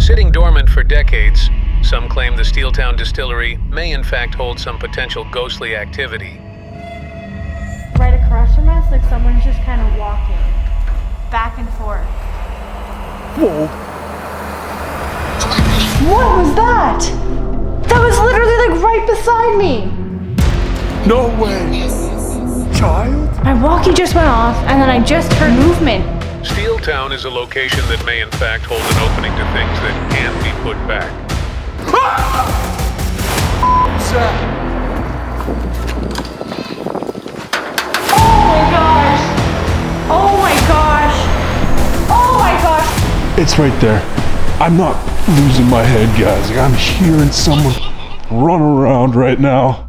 Sitting dormant for decades, some claim the Steeltown distillery may in fact hold some potential ghostly activity. Right across from us, like someone's just kind of walking back and forth. Whoa. What was that? That was literally like right beside me. No way. Child? My walkie just went off and then I just heard movement. Steeltown is a location that may in fact hold an opening to things that can't be put back. Oh my gosh! Oh my gosh! Oh my gosh! It's right there. I'm not losing my head, guys. Like, I'm hearing someone run around right now.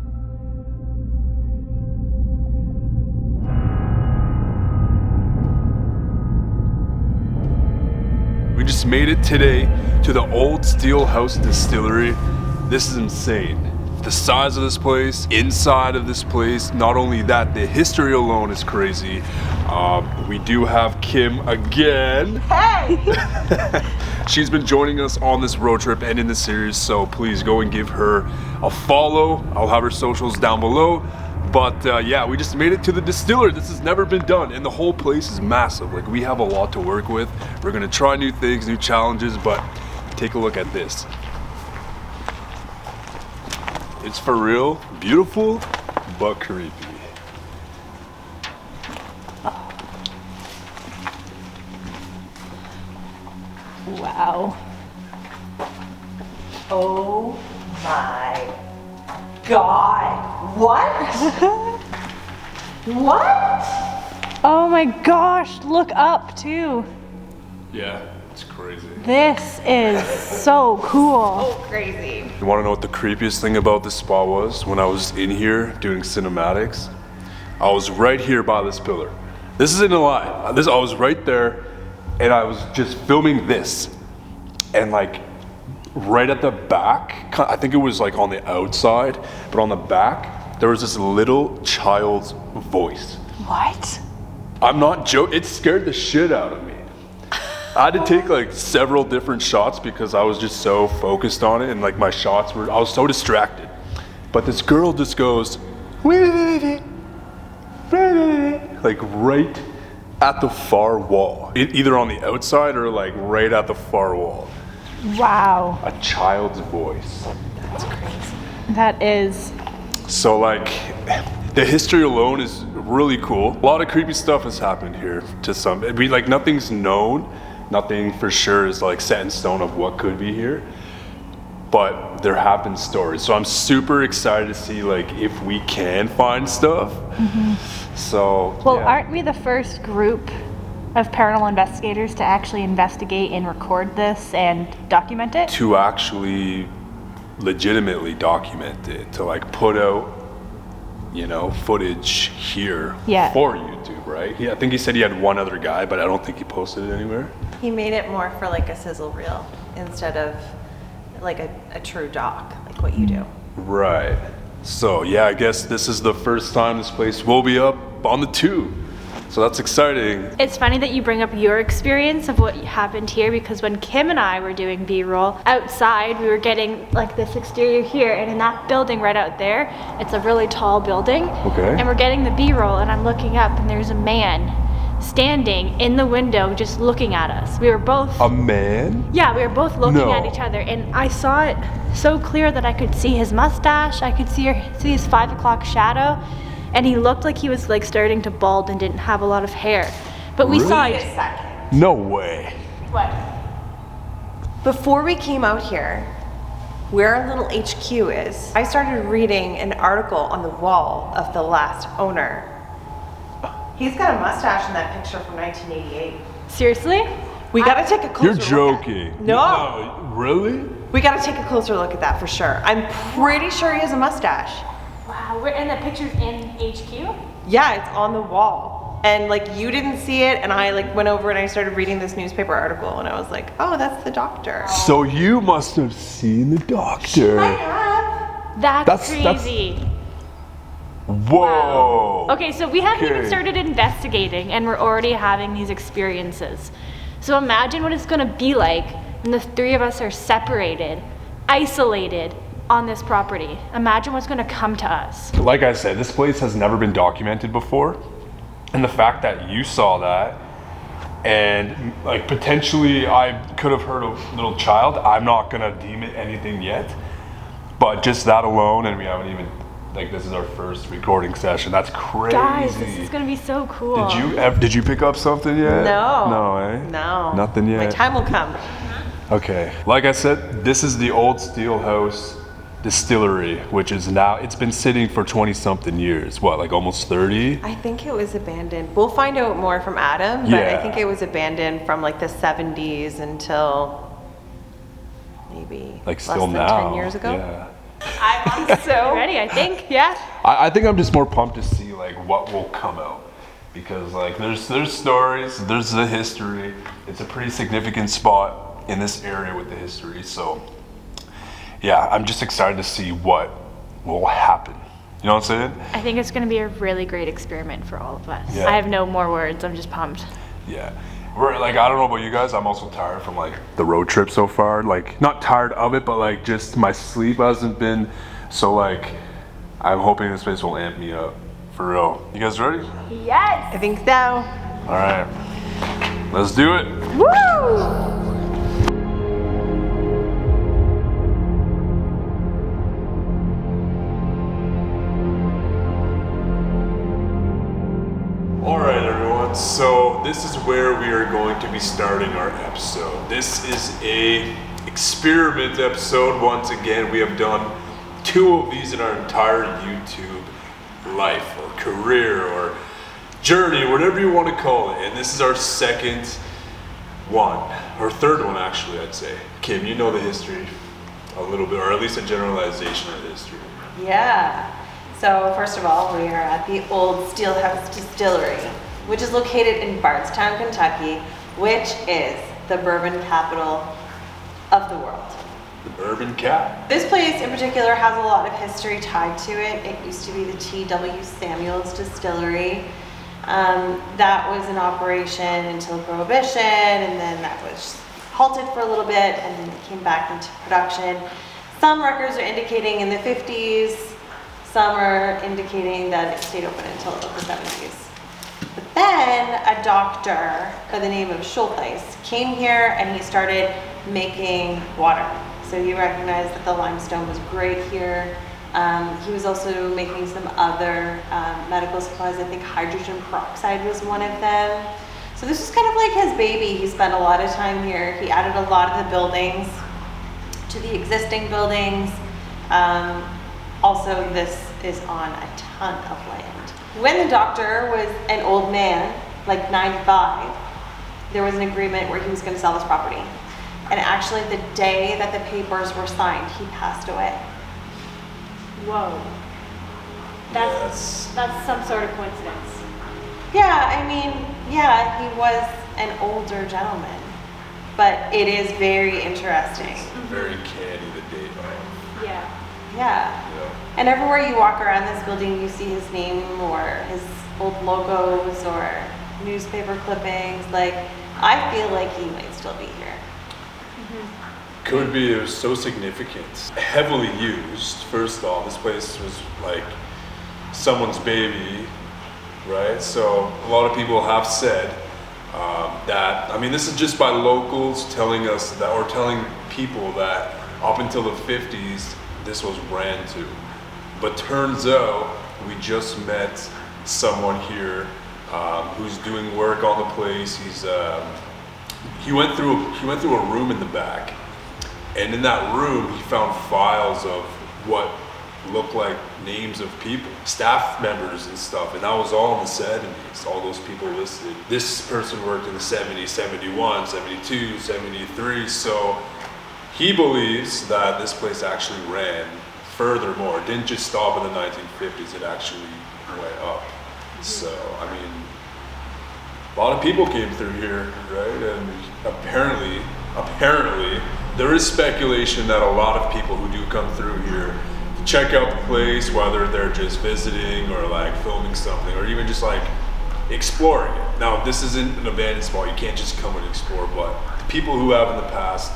We just made it today to the Old Steelhouse Distillery. This is insane. The size of this place, inside of this place, not only that, the history alone is crazy. We do have Kim again. Hey! She's been joining us on this road trip and in the series, so please go and give her a follow. I'll have her socials down below. But yeah, we just made it to the distiller. This has never been done, and the whole place is massive. Like, we have a lot to work with. We're gonna try new things, new challenges, but take a look at this. It's for real, beautiful, but creepy. Wow. Oh my God. What? What? Oh my gosh, look up too. Yeah, it's crazy. This is so cool. So crazy. You wanna know what the creepiest thing about this spot was? When I was in here doing cinematics, I was right here by this pillar. This isn't a lie. I was right there, and I was just filming this. And like, right at the back, I think it was like on the outside, but on the back, there was this little child's voice. What? I'm not joking, it scared the shit out of me. I had to take like several different shots because I was just so focused on it, and like my shots were, I was so distracted. But this girl just goes, like right at the far wall. Either on the outside or like right at the far wall. Wow. A child's voice. That's crazy. That is. So like, the history alone is really cool. A lot of creepy stuff has happened here to some, like nothing's known, nothing for sure is like set in stone of what could be here, but there have been stories. So I'm super excited to see like if we can find stuff. Mm-hmm. So, well, yeah. Aren't we the first group of paranormal investigators to actually investigate and record this and document it? To actually legitimately document it, to like put out, you know, footage here for YouTube, right? I think he said he had one other guy, but I don't think he posted it anywhere. He made it more for like a sizzle reel instead of like a true doc, like what you do. Right. So yeah, I guess this is the first time this place will be up on the tube. So that's exciting. It's funny that you bring up your experience of what happened here, because when Kim and I were doing B-roll outside, we were getting like this exterior here, and in that building right out there, it's a really tall building. Okay. And we're getting the B-roll, and I'm looking up, and there's a man standing in the window just looking at us. We were both... A man? Yeah, we were both looking No. at each other, and I saw it so clear that I could see his mustache, I could see his 5 o'clock shadow, and he looked like he was like starting to bald and didn't have a lot of hair. But we saw Wait it. a second. No way. What? Before we came out here, where our little HQ is, I started reading an article on the wall of the last owner. He's got a mustache in that picture from 1988. Seriously? We gotta take a closer You're look at joking. it. No. Really? We gotta take a closer look at that for sure. I'm pretty sure he has a mustache. Wow, and the picture's in HQ? Yeah, it's on the wall. And like you didn't see it, and I like went over and I started reading this newspaper article, and I was like, oh, that's the doctor. So you must have seen the doctor. I have. That's crazy. Whoa. Okay, so we haven't even Okay. started investigating, and we're already having these experiences. So imagine what it's gonna be like And the three of us are separated, isolated on this property. Imagine what's gonna come to us. Like I said, this place has never been documented before. And the fact that you saw that, and like potentially I could have hurt a little child, I'm not gonna deem it anything yet. But just that alone, and we haven't even, like, this is our first recording session. That's crazy. Guys, this is gonna be so cool. Did you pick up something yet? No. No, eh? No. Nothing yet. My time will come. Okay. Like I said, this is the old Steelhouse Distillery, which is now, it's been sitting for 20 something years. What, like almost 30? I think it was abandoned. We'll find out more from Adam, but Yeah. I think it was abandoned from like the 70s until maybe Like less still than now. 10 years ago. Yeah. I'm so Ready, I think, yeah. I think I'm just more pumped to see like what will come out, because like there's stories, there's the history. It's a pretty significant spot in this area with the history. So yeah, I'm just excited to see what will happen. You know what I'm saying? I think it's gonna be a really great experiment for all of us. Yeah. I have no more words, I'm just pumped. Yeah. We're like, I don't know about you guys, I'm also tired from like the road trip so far. Like, not tired of it, but like just my sleep hasn't been, so like I'm hoping this place will amp me up for real. You guys ready? Yes! I think so. All right, let's do it. Woo! All right, everyone. So this is where we are going to be starting our episode. This is a experiment episode. Once again, we have done 2 of these in our entire YouTube life or career or journey, whatever you want to call it. And this is our second one, or third one actually, I'd say. Kim, you know the history a little bit, or at least a generalization of the history. Yeah. So first of all, we are at the old Steelhouse Distillery, which is located in Bardstown, Kentucky, which is the bourbon capital of the world. The Bourbon Cap. This place in particular has a lot of history tied to it. It used to be the T.W. Samuels Distillery. That was in operation until Prohibition, and then that was halted for a little bit, and then it came back into production. Some records are indicating in the 50s, some are indicating that it stayed open until the 70s. But then a doctor by the name of Schultheis came here and he started making water. So he recognized that the limestone was great here. He was also making some other medical supplies. I think hydrogen peroxide was one of them. So this was kind of like his baby. He spent a lot of time here. He added a lot of the buildings to the existing buildings. Also, this is on a ton of land. When the doctor was an old man, like 95, there was an agreement where he was going to sell this property. And actually, the day that the papers were signed, he passed away. Whoa. That's some sort of coincidence. Yeah, I mean, yeah, he was an older gentleman. But it is very interesting. Very canny, the date of. Yeah. Yeah. And everywhere you walk around this building, you see his name or his old logos or newspaper clippings. Like, I feel like he might still be here. Could be. It was so significant. Heavily used. First off, this place was like someone's baby, right? So a lot of people have said that, I mean, this is just by locals telling us that, or telling people that up until the 50s, this was ran to. But turns out we just met someone here who's doing work on the place. He went through a room in the back, and in that room he found files of what looked like names of people, staff members and stuff, and that was all in the 70s, all those people listed. This person worked in the 70s, 71, 72, 73, so he believes that this place actually ran furthermore. It didn't just stop in the 1950s, it actually went up. So, I mean, a lot of people came through here, right? And apparently, there is speculation that a lot of people who do come through here check out the place, whether they're just visiting or like filming something or even just like exploring it. Now, this isn't an abandoned spot, you can't just come and explore, but the people who have in the past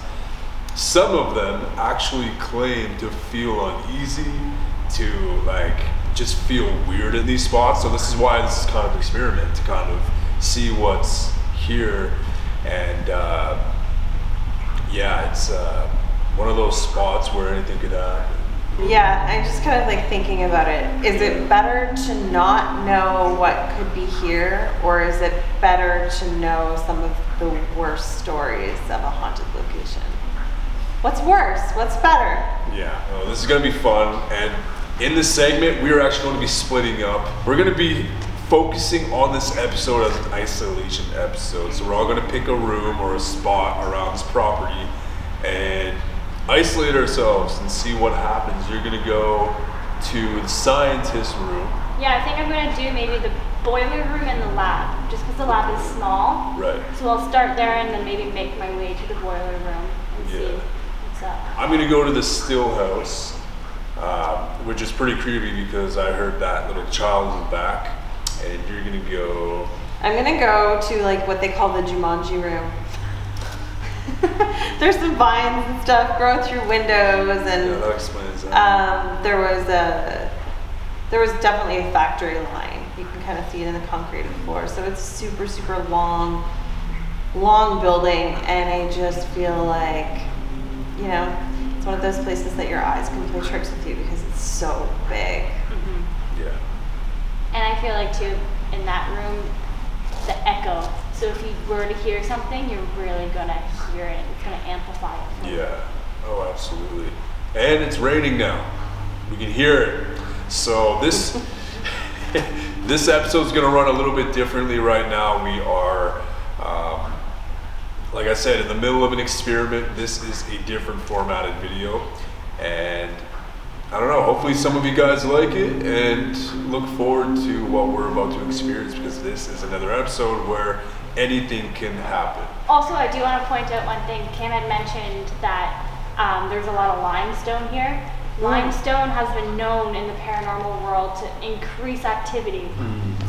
some of them actually claim to feel uneasy, to like just feel weird in these spots. So this is why this is kind of an experiment, to kind of see what's here. And yeah, it's one of those spots where anything could happen. Yeah, I'm just kind of like thinking about it. Is it better to not know what could be here, or is it better to know some of the worst stories of a haunted location? What's worse? What's better? Yeah, well, this is gonna be fun. And in this segment, we are actually going to be splitting up. We're gonna be focusing on this episode as an isolation episode. So we're all gonna pick a room or a spot around this property and isolate ourselves and see what happens. You're gonna go to the scientist room. Yeah, I think I'm gonna do maybe the boiler room and the lab, just because the lab is small. Right. So I'll start there and then maybe make my way to the boiler room and see what's up. I'm gonna go to the still house, which is pretty creepy because I heard that little child in the back. And you're gonna go... I'm gonna go to like what they call the Jumanji room. There's some vines and stuff growing through windows, and yeah, that explains that. there was definitely a factory line. You can kind of see it in the concreted floor. So it's super, super long building, and I just feel like, you know, it's one of those places that your eyes can play tricks with you because it's so big. Mm-hmm. Yeah. And I feel like too, in that room, the echo. So if you were to hear something, you're really gonna hear it. It's gonna amplify it. Yeah. Oh, absolutely. And it's raining now. We can hear it. So this this episode's gonna run a little bit differently right now. We are, like I said, in the middle of an experiment. This is a different formatted video, and I don't know, hopefully some of you guys like it and look forward to what we're about to experience, because this is another episode where anything can happen. Also, I do want to point out one thing. Kim had mentioned that there's a lot of limestone here. Limestone has been known in the paranormal world to increase activity.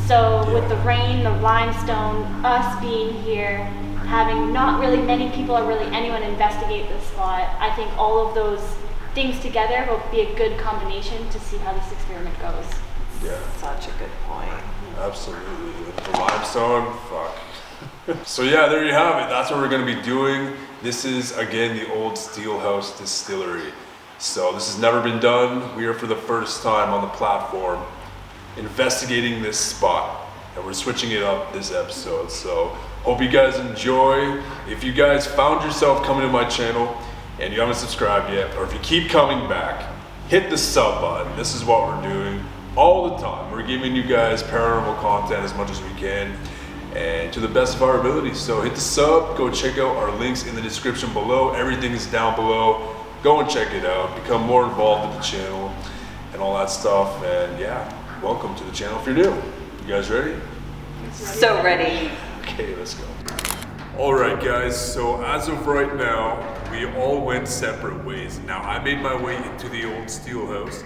So with the rain, the limestone, us being here, having not really many people or really anyone investigate this spot, I think all of those things together will be a good combination to see how this experiment goes. Yeah. Such a good point. Absolutely. With the limestone, fuck. So yeah, there you have it. That's what we're gonna be doing. This is, again, the old Steelhouse Distillery. So this has never been done. We are for the first time on the platform investigating this spot, and we're switching it up this episode. So hope you guys enjoy. If you guys found yourself coming to my channel and you haven't subscribed yet, or if you keep coming back, hit the sub button. This is what we're doing all the time. We're giving you guys paranormal content as much as we can, and to the best of our abilities. So hit the sub, go check out our links in the description below. Everything is down below. Go and check it out, become more involved with the channel and all that stuff. And yeah, welcome to the channel if you're new. You guys ready? So ready. Okay, let's go. All right, guys, so as of right now, we all went separate ways. Now, I made my way into the old Steelhouse,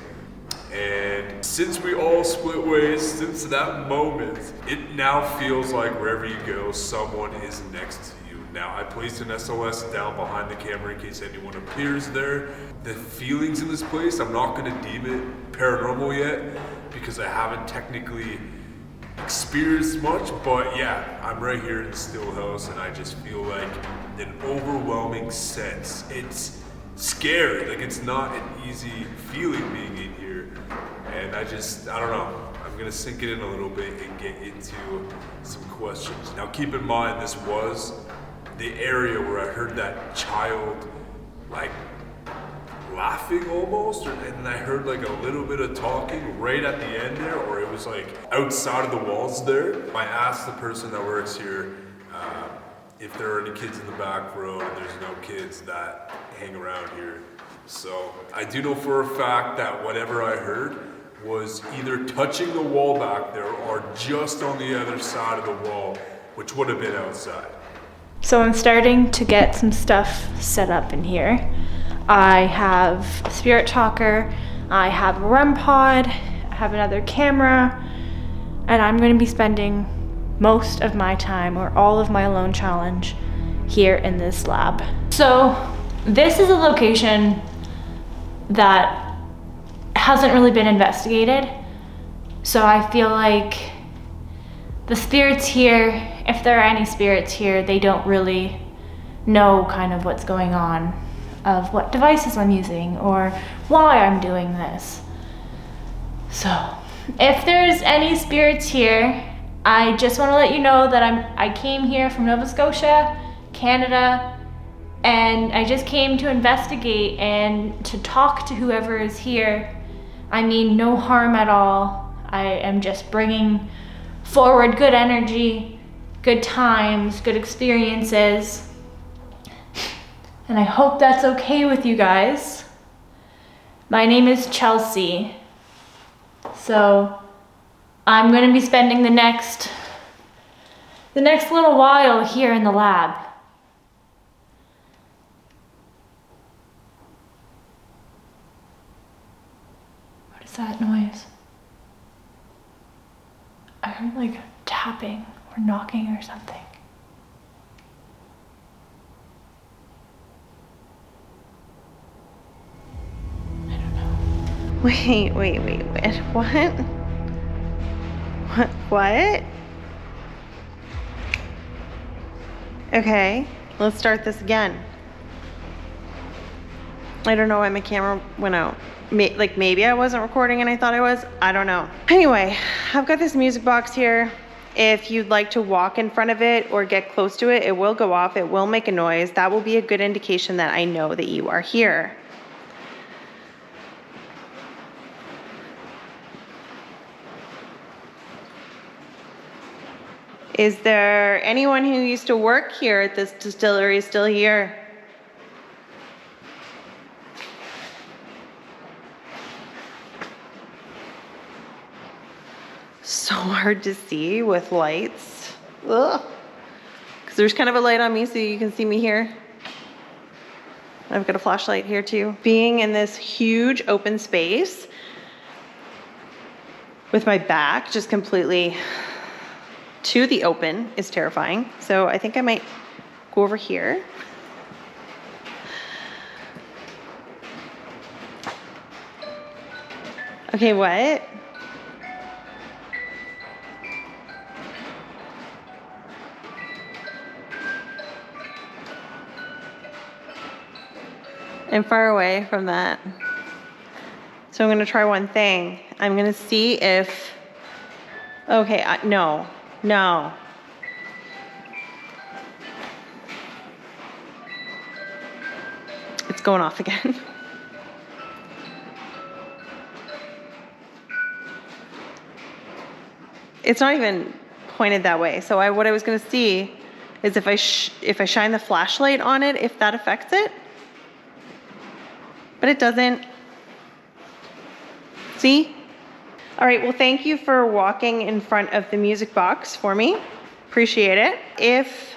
and since we all split ways, since that moment, it now feels like wherever you go, someone is next to you. Now, I placed an SOS down behind the camera in case anyone appears there. The feelings in this place, I'm not gonna deem it paranormal yet, because I haven't technically experienced much, but yeah, I'm right here in the Steelhouse, and I just feel like an overwhelming sense. It's scary, like it's not an easy feeling being in here, and I don't know, I'm gonna sink it in a little bit and get into some questions. Now keep in mind, this was the area where I heard that child like laughing almost, and then I heard like a little bit of talking right at the end there, or it was like outside of the walls there. I asked the person that works here if there are any kids in the back row, and there's no kids that hang around here. So I do know for a fact that whatever I heard was either touching the wall back there or just on the other side of the wall, which would have been outside. So I'm starting to get some stuff set up in here. I have a spirit talker, I have a REM pod, I have another camera, and I'm going to be spending most of my time, or all of my alone challenge, here in this lab. So This is a location that hasn't really been investigated. So I feel like the spirits here, if there are any spirits here, they don't really know kind of what's going on, of what devices I'm using or why I'm doing this. So if there's any spirits here, I just want to let you know that I came here from Nova Scotia, Canada, and I just came to investigate and to talk to whoever is here. I mean no harm at all. I am just bringing forward good energy, good times, good experiences. And I hope that's okay with you guys. My name is Chelsey. So I'm going to be spending the next little while here in the lab. What is that noise? I heard like tapping or knocking or something. I don't know. Wait, what? What? Okay, let's start this again. I don't know why my camera went out. Like maybe I wasn't recording and I thought I was. I don't know. Anyway, I've got this music box here. If you'd like to walk in front of it or get close to it, it will go off. It will make a noise. That will be a good indication that I know that you are here. Is there anyone who used to work here at this distillery still here? So hard to see with lights. Ugh. Because there's kind of a light on me so you can see me here. I've got a flashlight here too. Being in this huge open space with my back just completely to the open is terrifying. So I think I might go over here. Okay, what? I'm far away from that. So I'm gonna try one thing. I'm gonna see if, okay, no. It's going off again. It's not even pointed that way. So what I was gonna see is if I shine the flashlight on it, if that affects it. But it doesn't. See? All right, well, thank you for walking in front of the music box for me. Appreciate it. If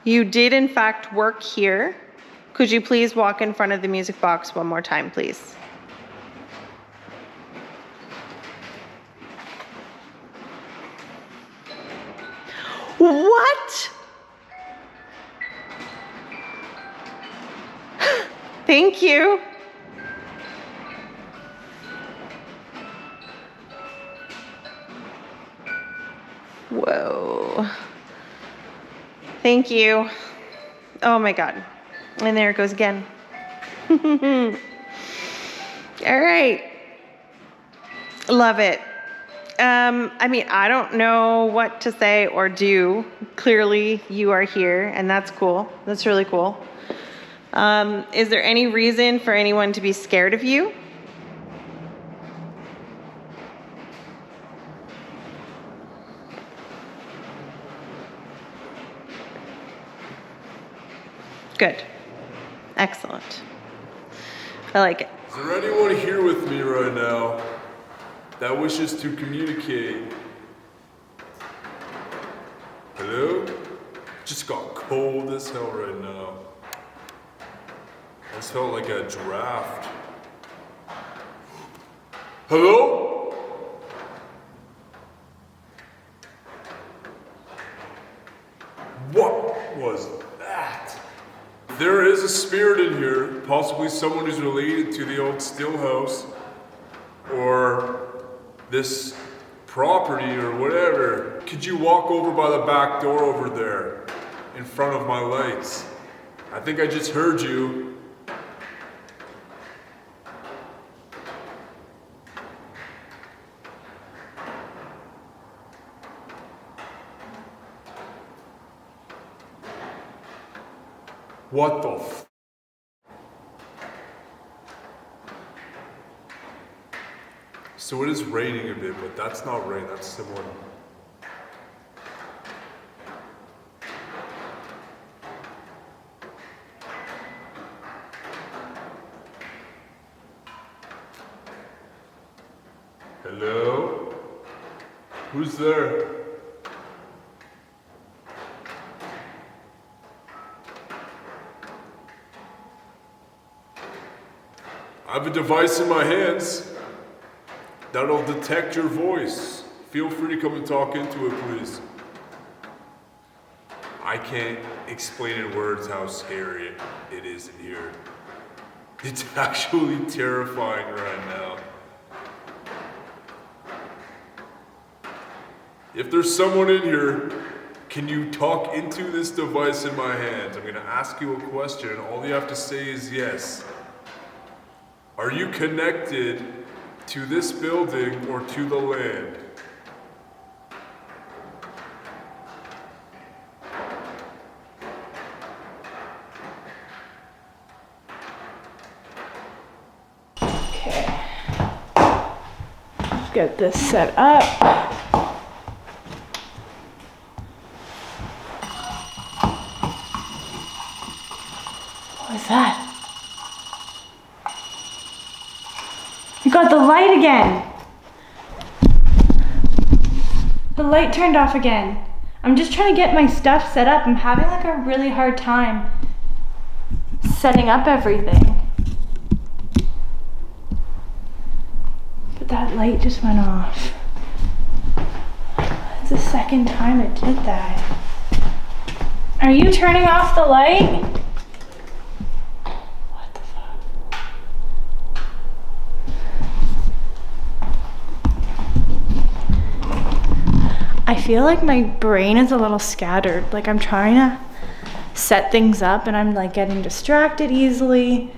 you did in fact work here, could you please walk in front of the music box one more time, please? What? Thank you. Whoa. Thank you. Oh my God. And there it goes again. All right. Love it. I mean, I don't know what to say or do. Clearly you are here and that's cool. That's really cool. Is there any reason for anyone to be scared of you? Good. Excellent. I like it. Is there anyone here with me right now that wishes to communicate? Hello? Just got cold as hell right now. This felt like a draft. Hello? What was that? there is a spirit in here, possibly someone who's related to the old still house or this property or whatever, could you walk over by the back door over there in front of my lights? I think I just heard you. What the f? So it is raining a bit, but that's not rain, that's someone. Hello? Who's there? I have a device in my hands that'll detect your voice. Feel free to come and talk into it, please. I can't explain in words how scary it is in here. It's actually terrifying right now. If there's someone in here, can you talk into this device in my hands? I'm gonna ask you a question, and all you have to say is yes. Are you connected to this building or to the land? Okay. Let's get this set up. What was that? You got the light again. The light turned off again. I'm just trying to get my stuff set up. I'm having like a really hard time setting up everything. But that light just went off. It's the second time it did that. Are you turning off the light? I feel like my brain is a little scattered. Like I'm trying to set things up and I'm like getting distracted easily.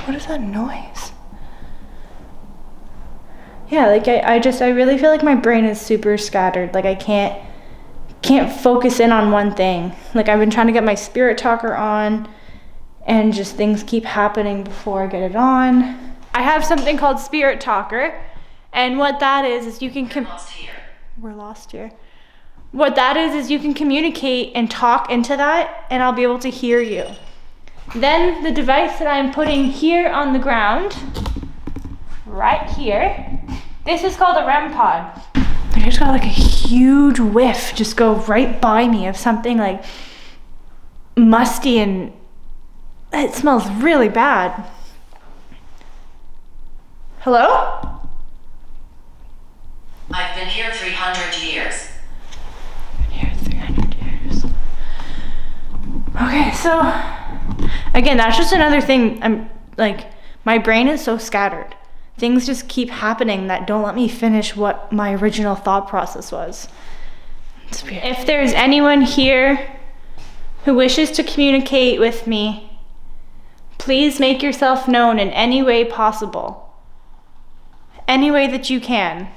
What is that noise? Yeah, like I really feel like my brain is super scattered. Like I can't focus in on one thing. Like I've been trying to get my spirit talker on and just things keep happening before I get it on. I have something called Spirit Talker, and what that is you can we're lost here. What that is you can communicate and talk into that, and I'll be able to hear you. Then the device that I'm putting here on the ground, right here, this is called a REM pod. I just got like a huge whiff just go right by me of something like musty, and it smells really bad. Hello? I've been here 300 years. Been here 300 years. Okay, so again, that's just another thing. I'm like, my brain is so scattered. Things just keep happening that don't let me finish what my original thought process was. If there's anyone here who wishes to communicate with me, please make yourself known in any way possible. Any way that you can.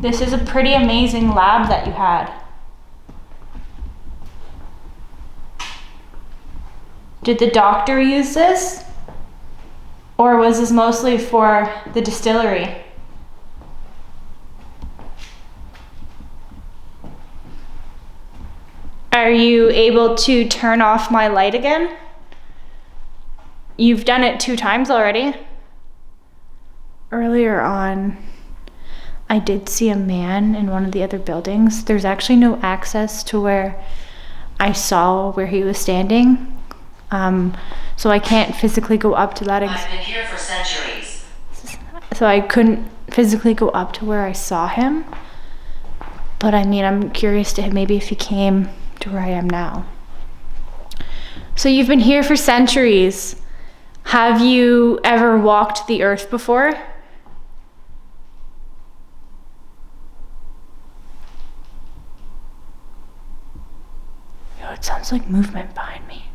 This is a pretty amazing lab that you had. Did the doctor use this? Or was this mostly for the distillery? Are you able to turn off my light again? You've done it 2 times already. Earlier on, I did see a man in one of the other buildings. There's actually no access to where I saw where he was standing. So I can't physically go up to that. I've been here for centuries. so I couldn't physically go up to where I saw him. But I mean, I'm curious to maybe if he came to where I am now. So you've been here for centuries. Have you ever walked the earth before? Yo, it sounds like movement behind me.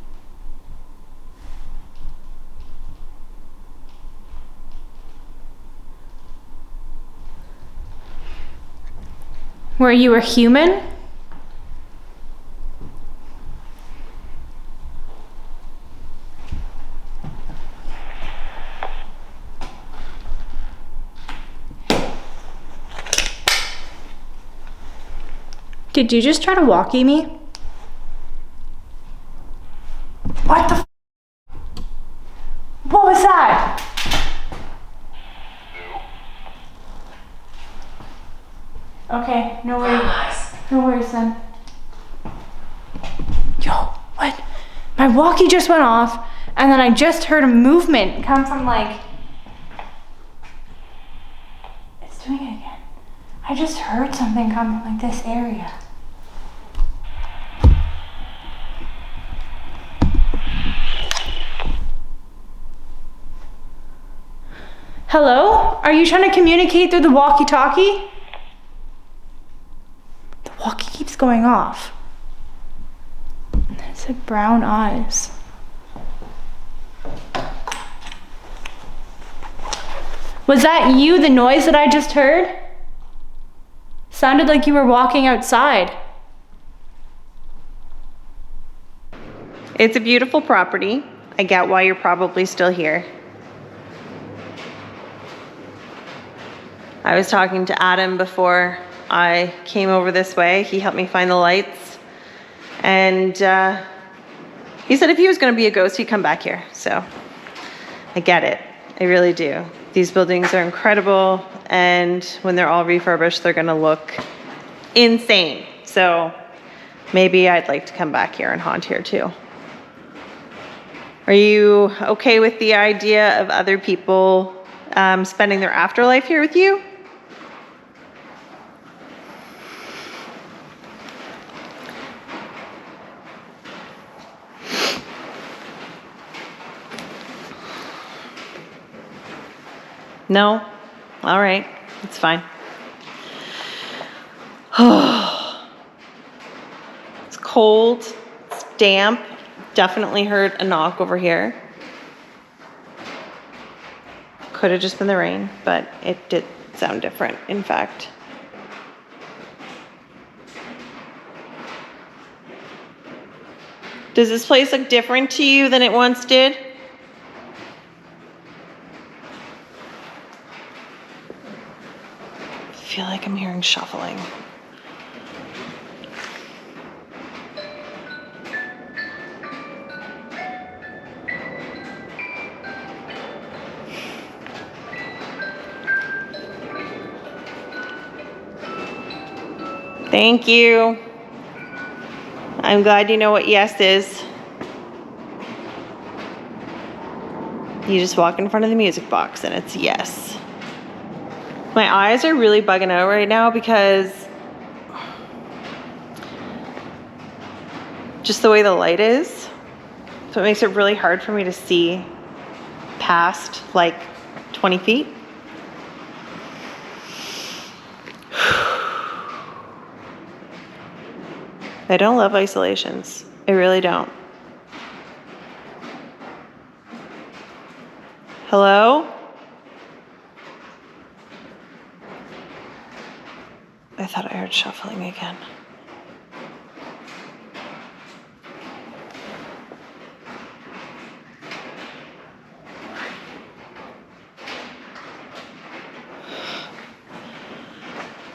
Were you a human? Did you just try to walkie me? What the f? What was that? Okay, no worries. No worries then. Yo, what? My walkie just went off, and then I just heard a movement come from like... It's doing it again. I just heard something come from like this area. Hello? Are you trying to communicate through the walkie-talkie? The walkie keeps going off. And then it said brown eyes. Was that you, the noise that I just heard? Sounded like you were walking outside. It's a beautiful property. I get why you're probably still here. I was talking to Adam before I came over this way. He helped me find the lights. And he said if he was going to be a ghost, he'd come back here. So I get it. I really do. These buildings are incredible. And when they're all refurbished, they're going to look insane. So maybe I'd like to come back here and haunt here too. Are you okay with the idea of other people spending their afterlife here with you? No? All right. It's fine. It's cold. It's damp. Definitely heard a knock over here. Could have just been the rain, but it did sound different, in fact. Does this place look different to you than it once did? I feel like I'm hearing shuffling. Thank you. I'm glad you know what yes is. You just walk in front of the music box and it's yes. My eyes are really bugging out right now because just the way the light is. So it makes it really hard for me to see past like 20 feet. I don't love isolations. I really don't. Hello? I thought I heard shuffling again.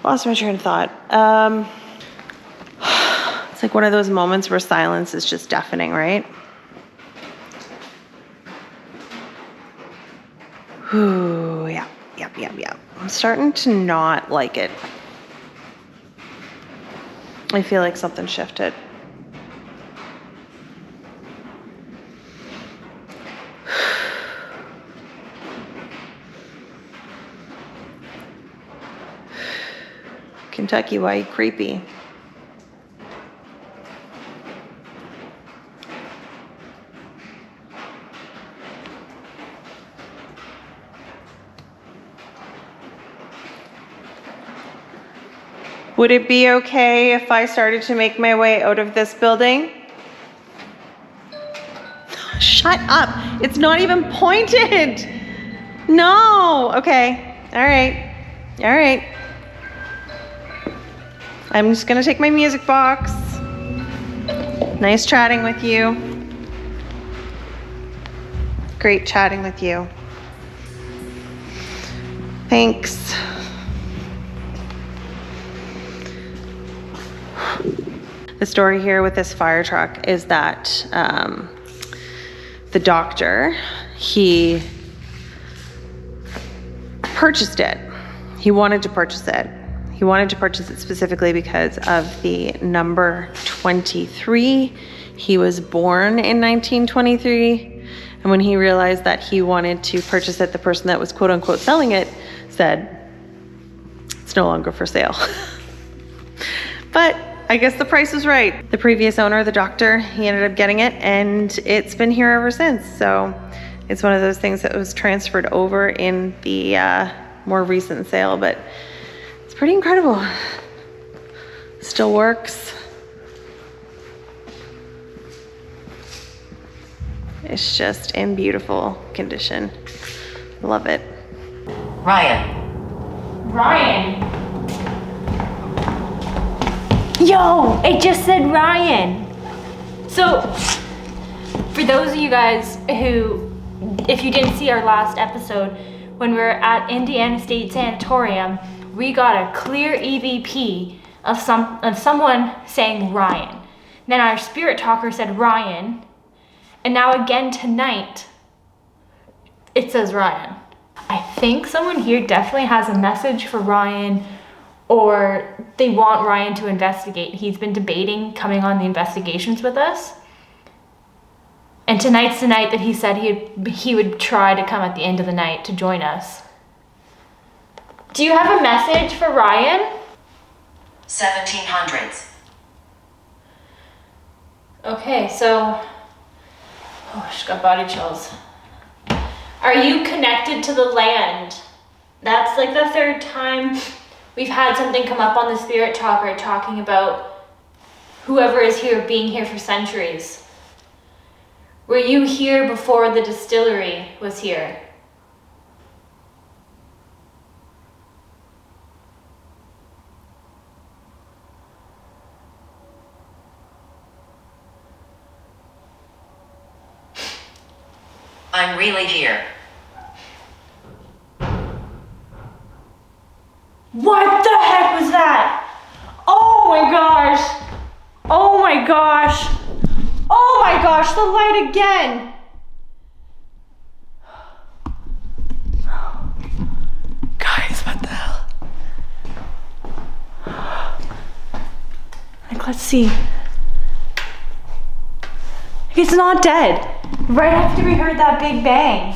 Lost my train of thought. It's like one of those moments where silence is just deafening, right? Ooh, yeah. I'm starting to not like it. I feel like something shifted. Kentucky, why you creepy? Would it be okay if I started to make my way out of this building? Shut up. It's not even pointed. No. Okay. All right. All right. I'm just going to take my music box. Nice chatting with you. Great chatting with you. Thanks. The story here with this fire truck is that the doctor, he purchased it. He wanted to purchase it. He wanted to purchase it specifically because of the number 23. He was born in 1923. And when he realized that he wanted to purchase it, the person that was quote unquote selling it said, it's no longer for sale. But I guess the price was right. The previous owner, the doctor, he ended up getting it and it's been here ever since. So it's one of those things that was transferred over in the more recent sale, but it's pretty incredible. Still works. It's just in beautiful condition. Love it. Ryan. Yo, it just said Ryan. So, for those of you guys who, if you didn't see our last episode, when we were at Indiana State Sanatorium, we got a clear EVP of someone saying Ryan. Then our spirit talker said Ryan, and now again tonight, it says Ryan. I think someone here definitely has a message for Ryan, or they want Ryan to investigate. He's been debating coming on the investigations with us. And tonight's the night that he said he would try to come at the end of the night to join us. Do you have a message for Ryan? 1700s. Okay, so, oh, I just got body chills. Are you connected to the land? That's like the third time we've had something come up on the spirit talker talking about whoever is here being here for centuries. Were you here before the distillery was here? I'm really here. What the heck was that? Oh my gosh. Oh my gosh. Oh my gosh, the light again. Guys, what the hell? Like, let's see. It's not dead. Right after we heard that big bang.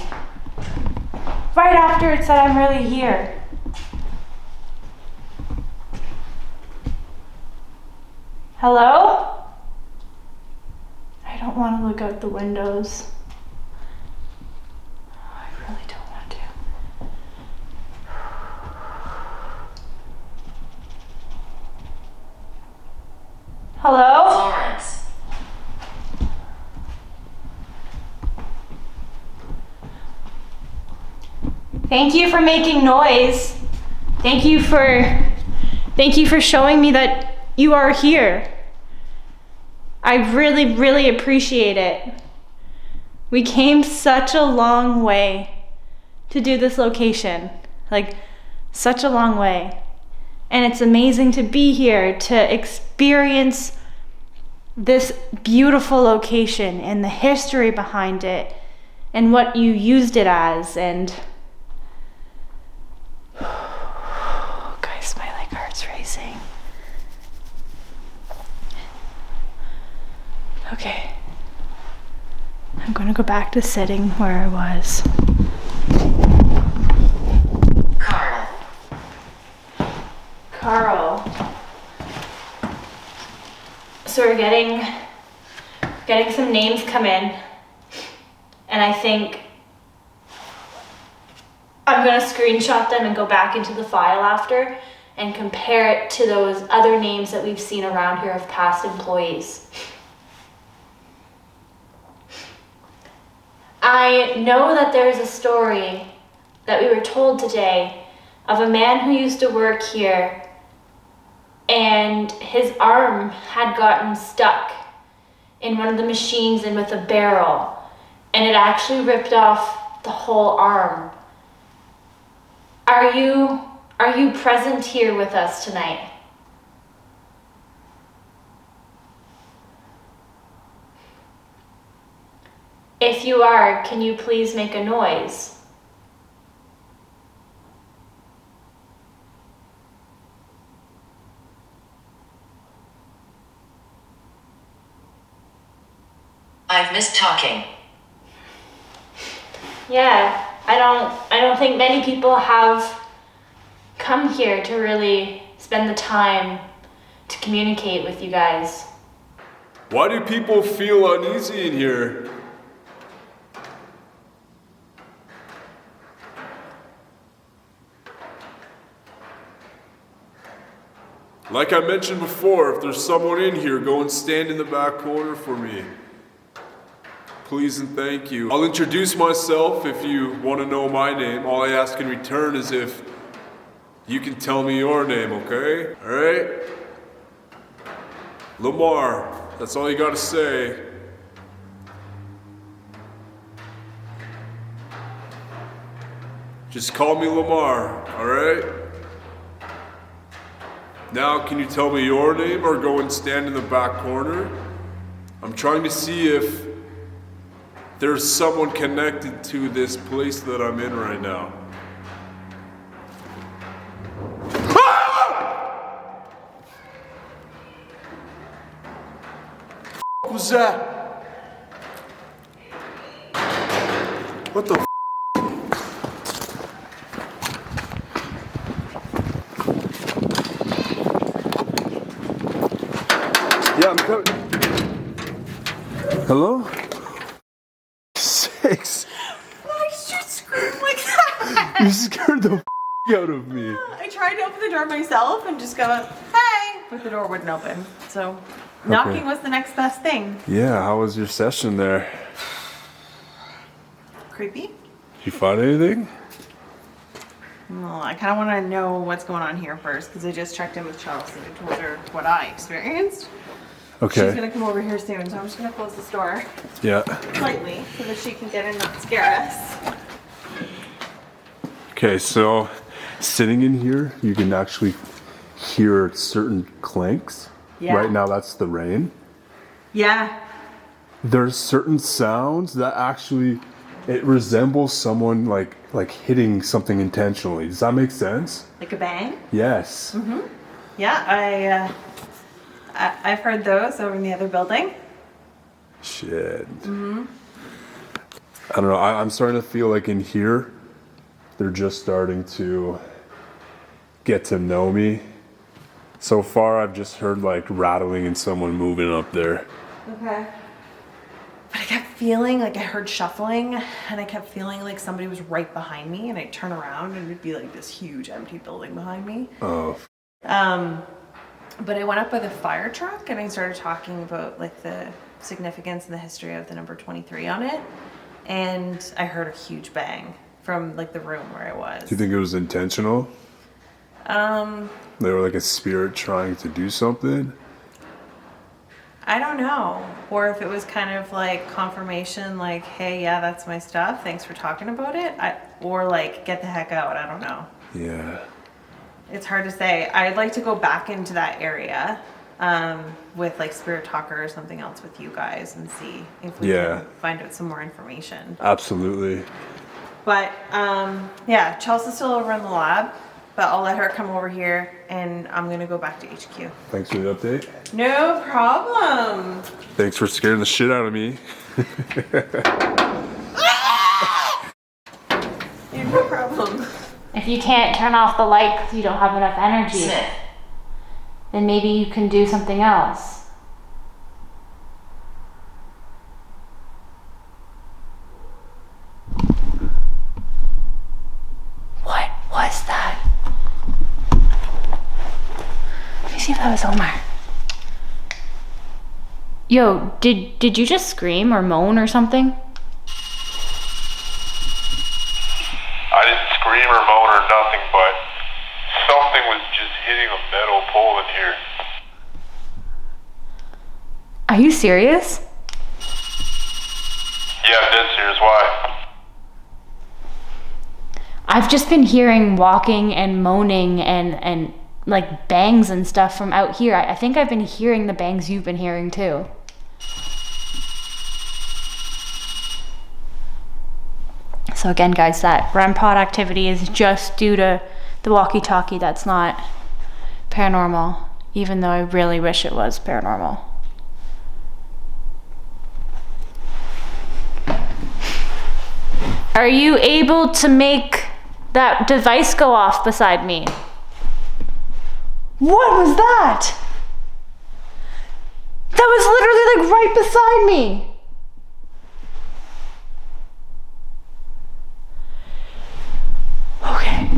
Right after it said, I'm really here. Hello? I don't want to look out the windows. I really don't want to. Hello? Florence. Thank you for making noise. Thank you for showing me that you are here. I really, really appreciate it. We came such a long way to do this location. Like, such a long way. And it's amazing to be here, to experience this beautiful location and the history behind it and what you used it as. And guys, my heart's racing. Okay. I'm gonna go back to sitting where I was. Carl. Carl. So we're getting some names come in, and I think I'm gonna screenshot them and go back into the file after and compare it to those other names that we've seen around here of past employees. I know that there's a story that we were told today of a man who used to work here and his arm had gotten stuck in one of the machines and with a barrel, and it actually ripped off the whole arm. Are you present here with us tonight? If you are, can you please make a noise? I've missed talking. Yeah, I don't think many people have come here to really spend the time to communicate with you guys. Why do people feel uneasy in here? Like I mentioned before, if there's someone in here, go and stand in the back corner for me. Please and thank you. I'll introduce myself if you want to know my name. All I ask in return is if you can tell me your name, okay? Alright? Lomar, that's all you gotta say. Just call me Lomar, alright? Now, can you tell me your name or go and stand in the back corner? I'm trying to see if there's someone connected to this place that I'm in right now. What was that? What the Yeah, I'm coming. Hello? Six. Why did you scream like that? You scared the out of me. I tried to open the door myself and just go, hey, but the door wouldn't open. So knocking was the next best thing. Yeah, how was your session there? Creepy. Did you find anything? Well, I kind of want to know what's going on here first because I just checked in with Chelsey and told her what I experienced. Okay. She's going to come over here soon, so I'm just going to close this door Yeah. slightly so that she can get in and not scare us. Okay, so sitting in here, you can actually hear certain clanks. Yeah. Right now, that's the rain. Yeah. There's certain sounds that actually, it resembles someone like hitting something intentionally. Does that make sense? Like a bang? Yes. Mm-hmm. Yeah, I've heard those over in the other building. Shit. I don't know. I'm starting to feel like in here, they're just starting to get to know me. So far, I've just heard like rattling and someone moving up there. Okay. But I kept feeling like I heard shuffling, and I kept feeling like somebody was right behind me, and I'd turn around and it'd be like this huge empty building behind me. Oh. But I went up by the fire truck and I started talking about like the significance and the history of the number 23 on it, and I heard a huge bang from like the room where I was. Do you think it was intentional? They were like a spirit trying to do something? I don't know. Or if it was kind of like confirmation, like, hey, yeah, that's my stuff. Thanks for talking about it. Or like, get the heck out. I don't know. Yeah. It's hard to say. I'd like to go back into that area with like Spirit Talker or something else with you guys and see if we can find out some more information. Absolutely. But yeah, Chelsea's still over in the lab, but I'll let her come over here and I'm going to go back to HQ. Thanks for the update. No problem. Thanks for scaring the shit out of me. Yeah, no problem. If you can't turn off the light because you don't have enough energy, Smith. then maybe you can do something else. was that? Let me see if that was Lomar. Yo, did you just scream or moan or something? I didn't scream or moan or nothing, but something was just hitting a metal pole in here. Are you serious? Yeah, I'm dead serious. Why? I've just been hearing walking and moaning and like bangs and stuff from out here. I think I've been hearing the bangs you've been hearing too. So again, guys, that REM pod activity is just due to the walkie-talkie. That's not paranormal, even though I really wish it was paranormal. Are you able to make that device go off beside me? What was that? That was literally like right beside me. Okay.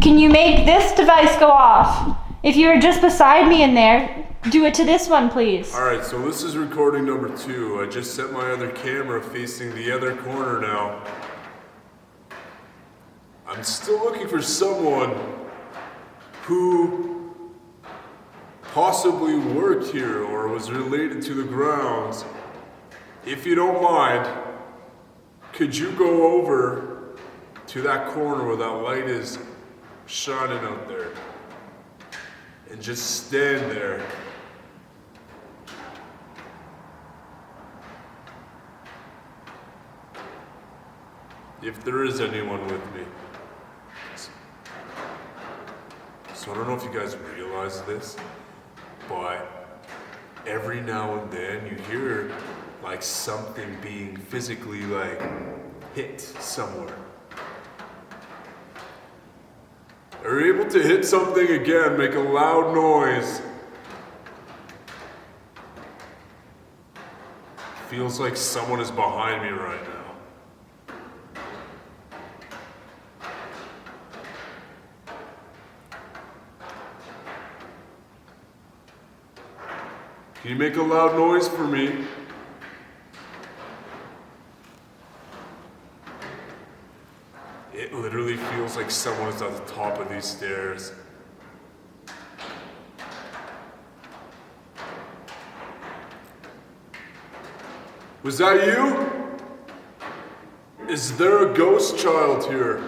Can you make this device go off? If you were just beside me in there, do it to this one, please. Alright, so this is recording number 2. I just set my other camera facing the other corner now. I'm still looking for someone who possibly worked here or was related to the grounds. If you don't mind, could you go over to that corner where that light is shining out there and just stand there? If there is anyone with me. So I don't know if you guys realize this, but every now and then you hear like something being physically like hit somewhere. Are you able to hit something again, make a loud noise? Feels like someone is behind me right now. Can you make a loud noise for me? It literally feels like someone is at the top of these stairs. Was that you? Is there a ghost child here?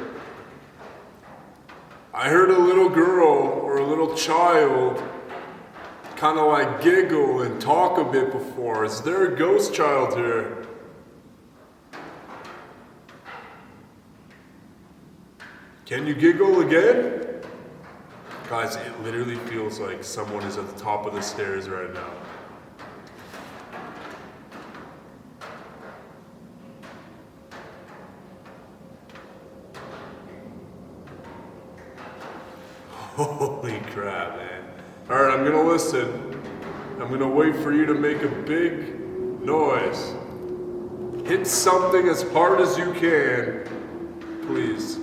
I heard a little girl or a little child kind of like giggle and talk a bit before. Is there a ghost child here? Can you giggle again? Guys, it literally feels like someone is at the top of the stairs right now. Holy crap, man. Alright, I'm gonna listen. I'm gonna wait for you to make a big noise. Hit something as hard as you can, please.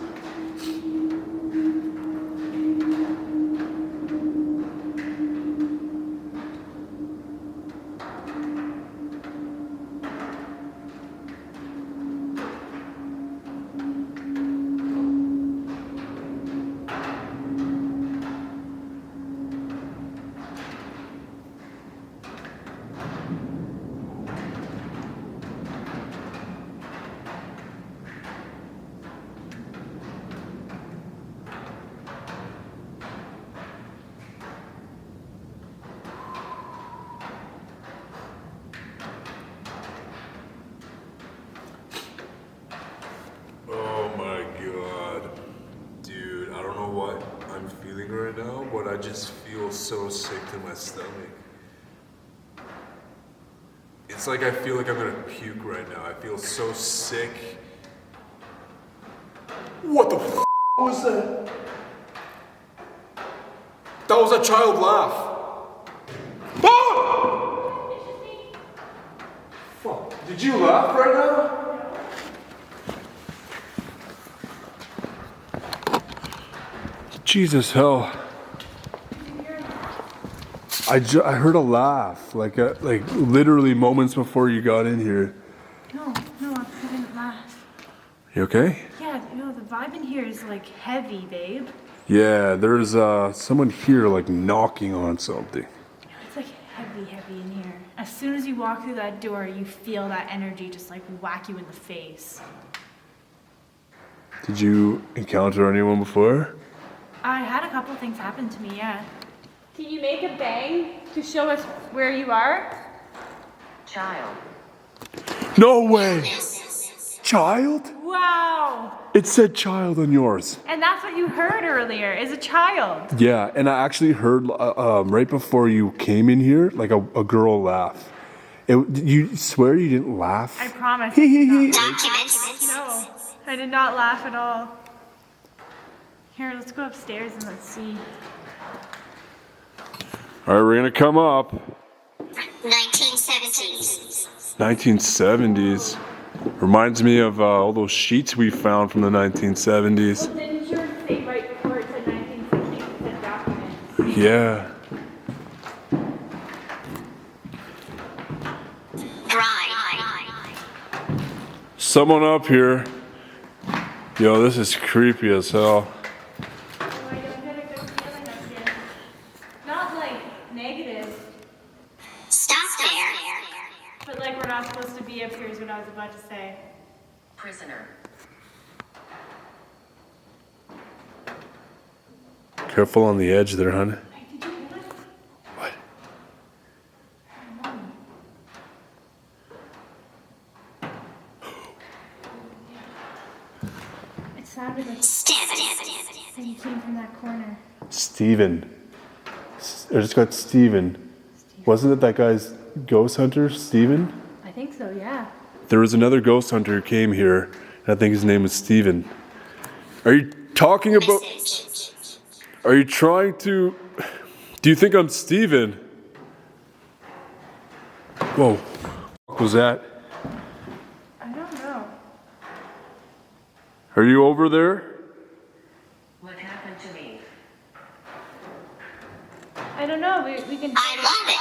Right now, but I just feel so sick to my stomach. It's like I feel like I'm gonna puke right now. I feel so sick. What the f was that? That was a child laugh. Ah! Fuck. Did you laugh right now? Jesus hell. I heard a laugh, like literally moments before you got in here. No, I didn't laugh. You okay? Yeah, the vibe in here is like heavy, babe. Yeah, there's someone here like knocking on something. It's like heavy in here. As soon as you walk through that door, you feel that energy just like whack you in the face. Did you encounter anyone before? I had a couple things happen to me, yeah. Can you make a bang to show us where you are? Child. No way! Child? Wow! It said child on yours. And that's what you heard earlier, is a child. Yeah, and I actually heard right before you came in here, like a girl laugh. You swear you didn't laugh? I promise. Hee hee hee. No, I did not laugh at all. Here, let's go upstairs and let's see. All right, we're gonna come up. 1970s. 1970s. Reminds me of all those sheets we found from the 1970s. Well, didn't yours say right before it said 1960 it said documents? Yeah. Bride. Someone up here. Yo, this is creepy as hell. Oh, I don't get a good feeling up here. Not like negative, Stop there. but like we're not supposed to be up here is what I was about to say. Prisoner. Careful on the edge there, hon. Hey, did you hear that? What? It sounded like Stand. you came from that corner. Steven. I just got Steven. Wasn't it that guy's ghost hunter, Steven? I think so, yeah. There was another ghost hunter who came here, and I think his name was Steven. Are you talking about... Are you trying to... Do you think I'm Steven? Whoa. What was that? I don't know. Are you over there? What happened to me? I don't know. We can. I love it.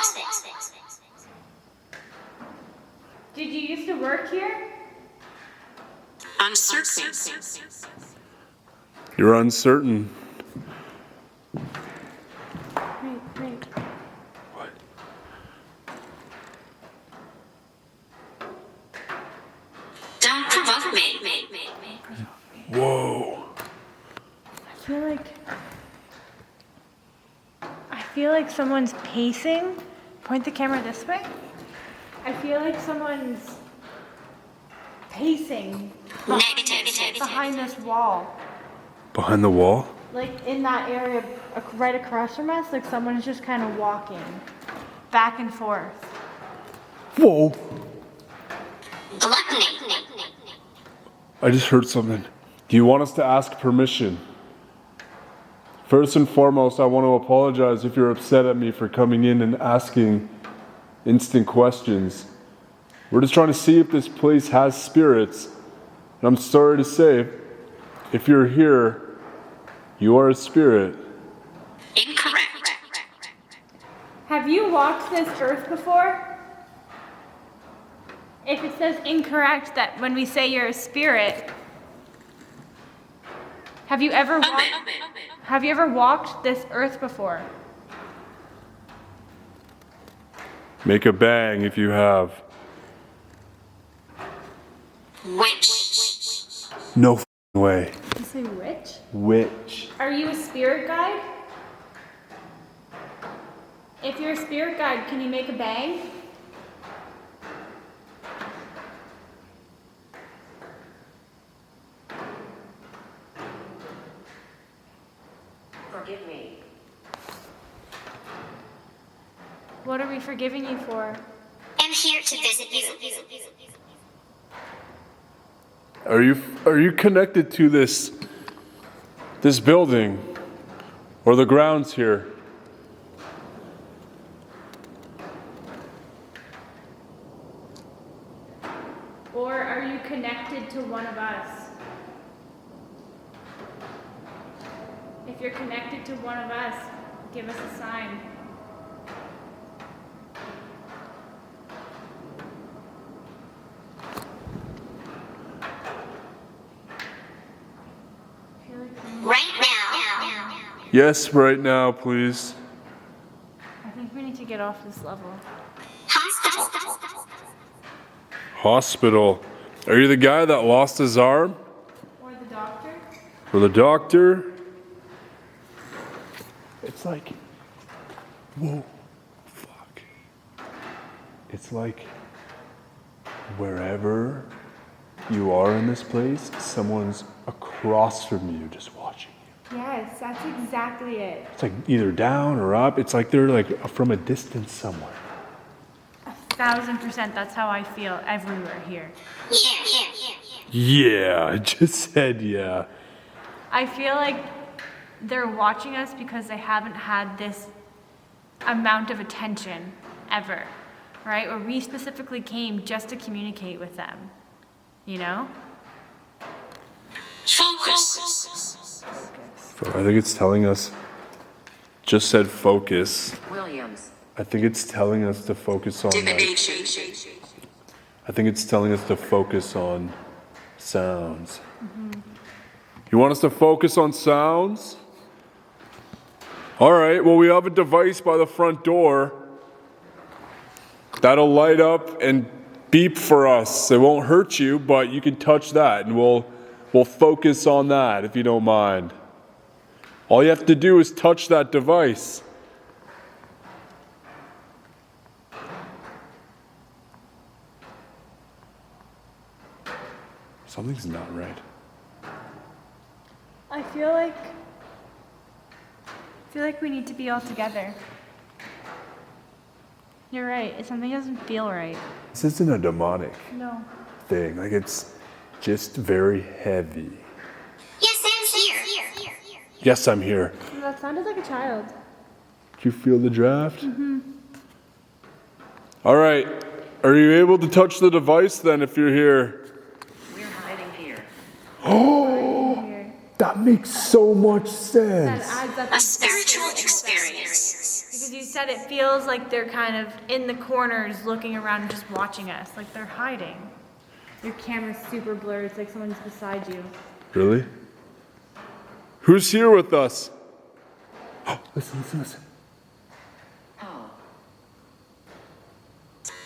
Did you used to work here? Uncertain. You're uncertain. Wait. What? Don't provoke me. Whoa. I feel like someone's pacing. Point the camera this way. I feel like someone's pacing Negative. behind this wall. Behind the wall? Like in that area right across from us, like someone's just kind of walking back and forth. Whoa. Gluttony. I just heard something. Do you want us to ask permission? First and foremost, I want to apologize if you're upset at me for coming in and asking instant questions. We're just trying to see if this place has spirits. And I'm sorry to say, if you're here, you are a spirit. Incorrect. Have you walked this earth before? If it says incorrect that when we say you're a spirit, have you ever walked this earth before? Make a bang if you have. Witch. No f***ing way. Did you say witch? Witch. Are you a spirit guide? If you're a spirit guide, can you make a bang? Forgive me. What are we forgiving you for? I'm here to visit you. Are you connected to this building or the grounds here? you connected to one of us? If you're connected to one of us, give us a sign. Right now. Yes, right now, please. I think we need to get off this level. Hospital. Hospital. Are you the guy that lost his arm? Or the doctor? Or the doctor? It's like, whoa, fuck. It's like wherever you are in this place, someone's across from you just watching you. Yes, that's exactly it. It's like either down or up. It's like they're like from a distance somewhere. 1000%, that's how I feel everywhere here. Yeah, I just said yeah. I feel like they're watching us because they haven't had this amount of attention ever, right? Or we specifically came just to communicate with them, you know? Focus. I think it's telling us, just said focus. Williams. I think it's telling us to focus on, Divination. I think it's telling us to focus on sounds. You want us to focus on sounds? All right, well, we have a device by the front door that'll light up and beep for us. It won't hurt you, but you can touch that and we'll focus on that if you don't mind. All you have to do is touch that device. Something's not right. I feel like we need to be all together. You're right, something doesn't feel right. This isn't a demonic No. thing. Like, it's just very heavy. Yes, I'm here. Yes, I'm here. That sounded like a child. Did you feel the draft? All right. Are you able to touch the device then if you're here? We're hiding here. Here. That makes so much That sense. adds up A spiritual experience. because you said it feels like they're kind of in the corners looking around and just watching us, like they're hiding. Your camera's super blurred, it's like someone's beside you. Really? Who's here with us? Listen.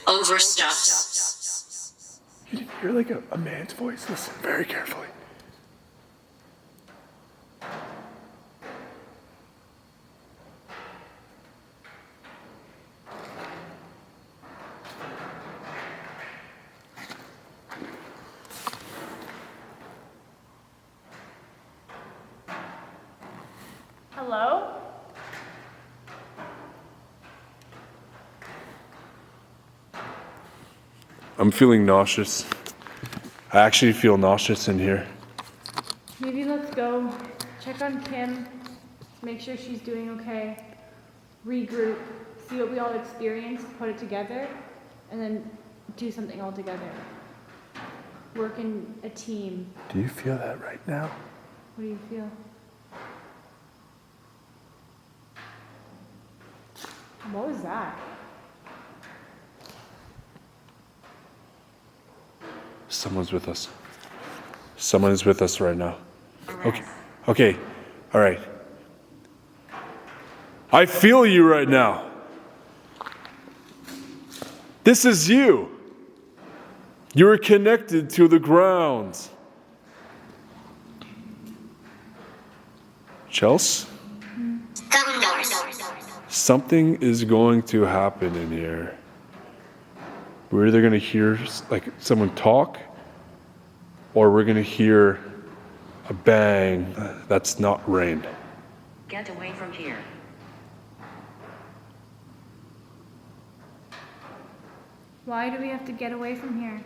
Overstuffed. You didn't hear like a man's voice? Listen very carefully. Hello? I'm feeling nauseous. I actually feel nauseous in here. Maybe let's go check on Kim, make sure she's doing okay, regroup, see what we all experienced, put it together, and then do something all together. Work in a team. Do you feel that right now? What do you feel? What was that? Someone's with us. Someone is with us right now. Okay. All right. I feel you right now. This is you. You are connected to the grounds. Chelsey? Something is going to happen in here. We're either going to hear like someone talk, or we're going to hear a bang that's not rain. Get away from here. Why do we have to get away from here?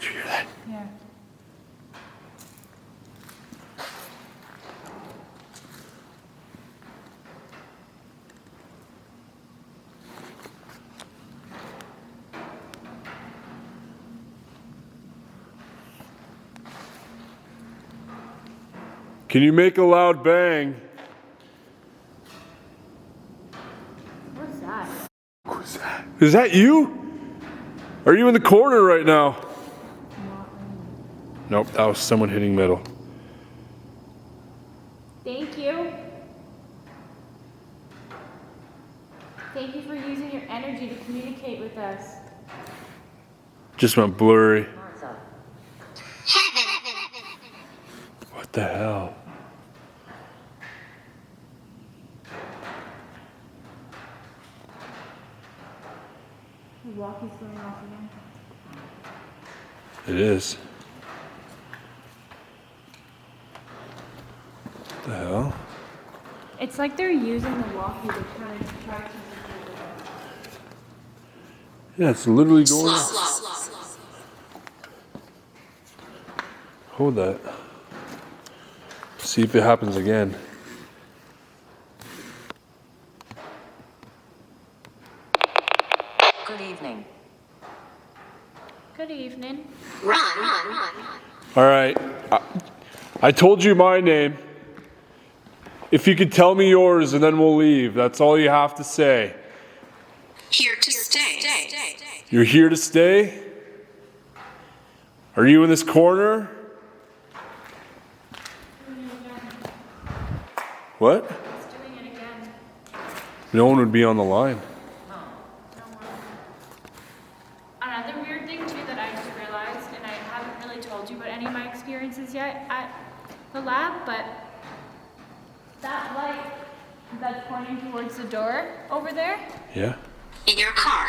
Did you hear that? Yeah. Can you make a loud bang? What's that? Who's that? Is that you? Are you in the corner right now? Nope, that was someone hitting metal. Thank you. Thank you for using your energy to communicate with us. Just went blurry. Martha. What the hell? The walkie's going off again. It is. What the hell? It's like they're using the walkie to kind of try to. Yeah, it's literally going off. Hold that. See if it happens again. Good evening. Good evening. Run. All right. I told you my name. If you could tell me yours and then we'll leave. That's all you have to say. Here to stay. You're here to stay? Are you in this corner? What? It's doing it again. No one would be on the line. Another weird thing too that I just realized, and I haven't really told you about any of my experiences yet at the lab, but that light that's pointing towards the door over there, Yeah? In your car.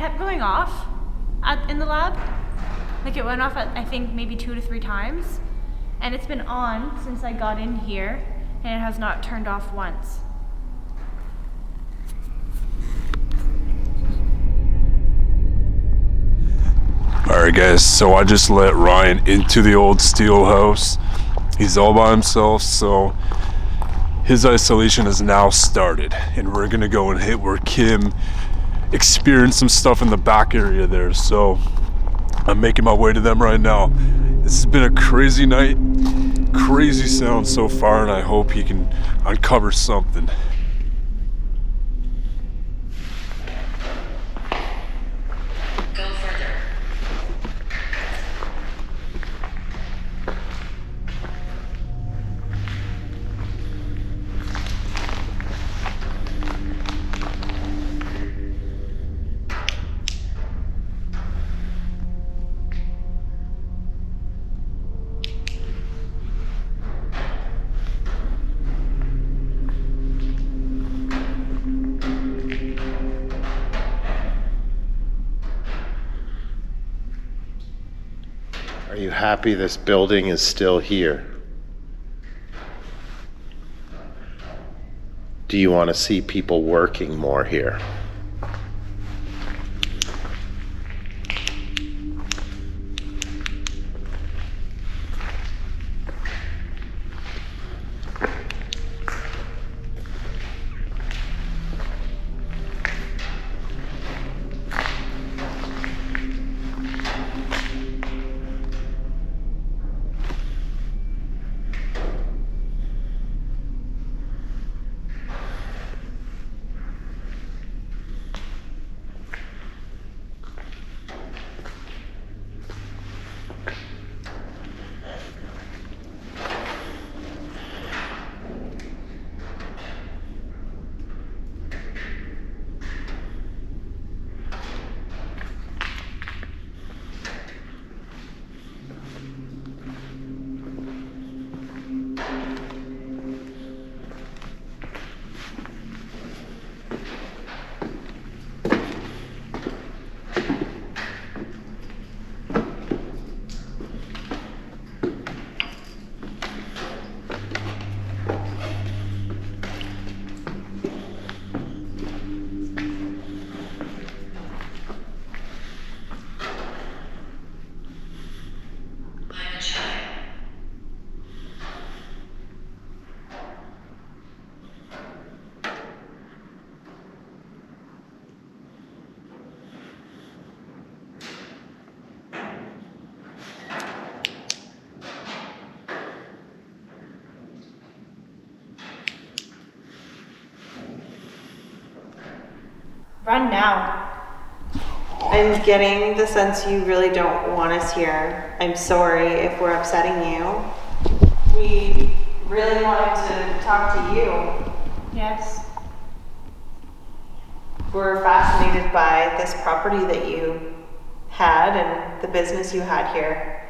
kept going off in the lab. Like it went off at, I think, maybe 2 to 3 times. And it's been on since I got in here, and it has not turned off once. Alright guys, so I just let Ryan into the old steel house. He's all by himself, so his isolation has now started. And we're gonna go and hit where Kim experienced some stuff in the back area there. So I'm making my way to them right now. This has been a crazy night, crazy sound so far, and I hope he can uncover something. Go further. Are you happy this building is still here? Do you want to see people working more here? Run now. I'm getting the sense you really don't want us here. I'm sorry if we're upsetting you. We really wanted to talk to you. Yes. We're fascinated by this property that you had and the business you had here.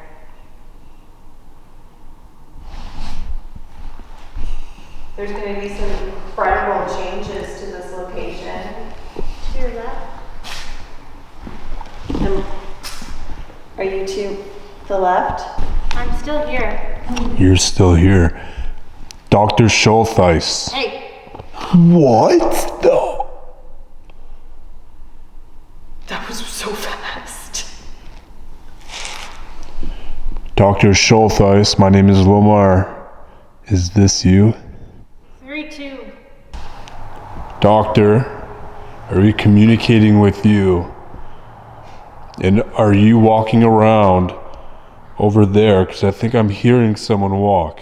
There's going to be some incredible changes to this location. To your left. Are you to the left? I'm still here. You're still here. Dr. Schultheis. Hey, What? No. That was so fast. Dr. Schultheis, my name is Lomar. Is this you? 3-2. Doctor, are we communicating with you? And are you walking around over there? Because I think I'm hearing someone walk.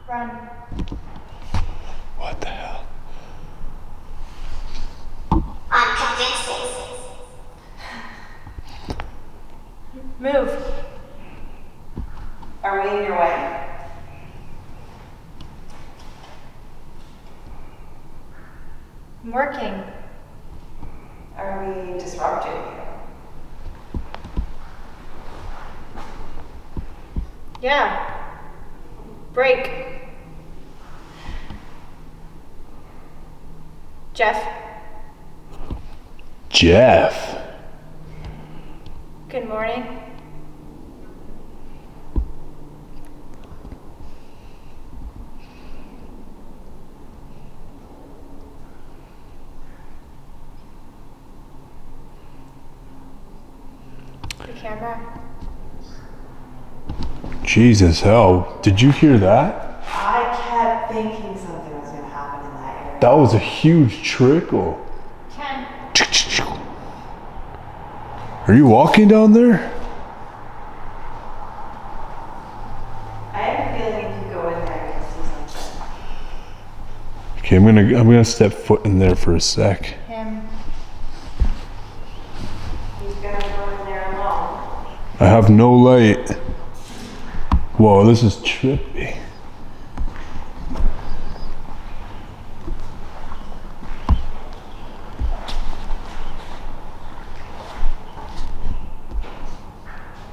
Run. What the hell? Unconvincing. Move. Are we in your way? I'm working. Are we disrupting you? Yeah. Break. Jeff. Jeff. Good morning. The camera. Jesus, hell. Did you hear that? I kept thinking something was going to happen in that area. That was a huge trickle. Ken. Are you walking down there? I have a feeling if you go in there, you'll see something. Okay, I'm gonna step foot in there for a sec. Him. He's going to go in there alone. I have no light. Whoa, this is trippy.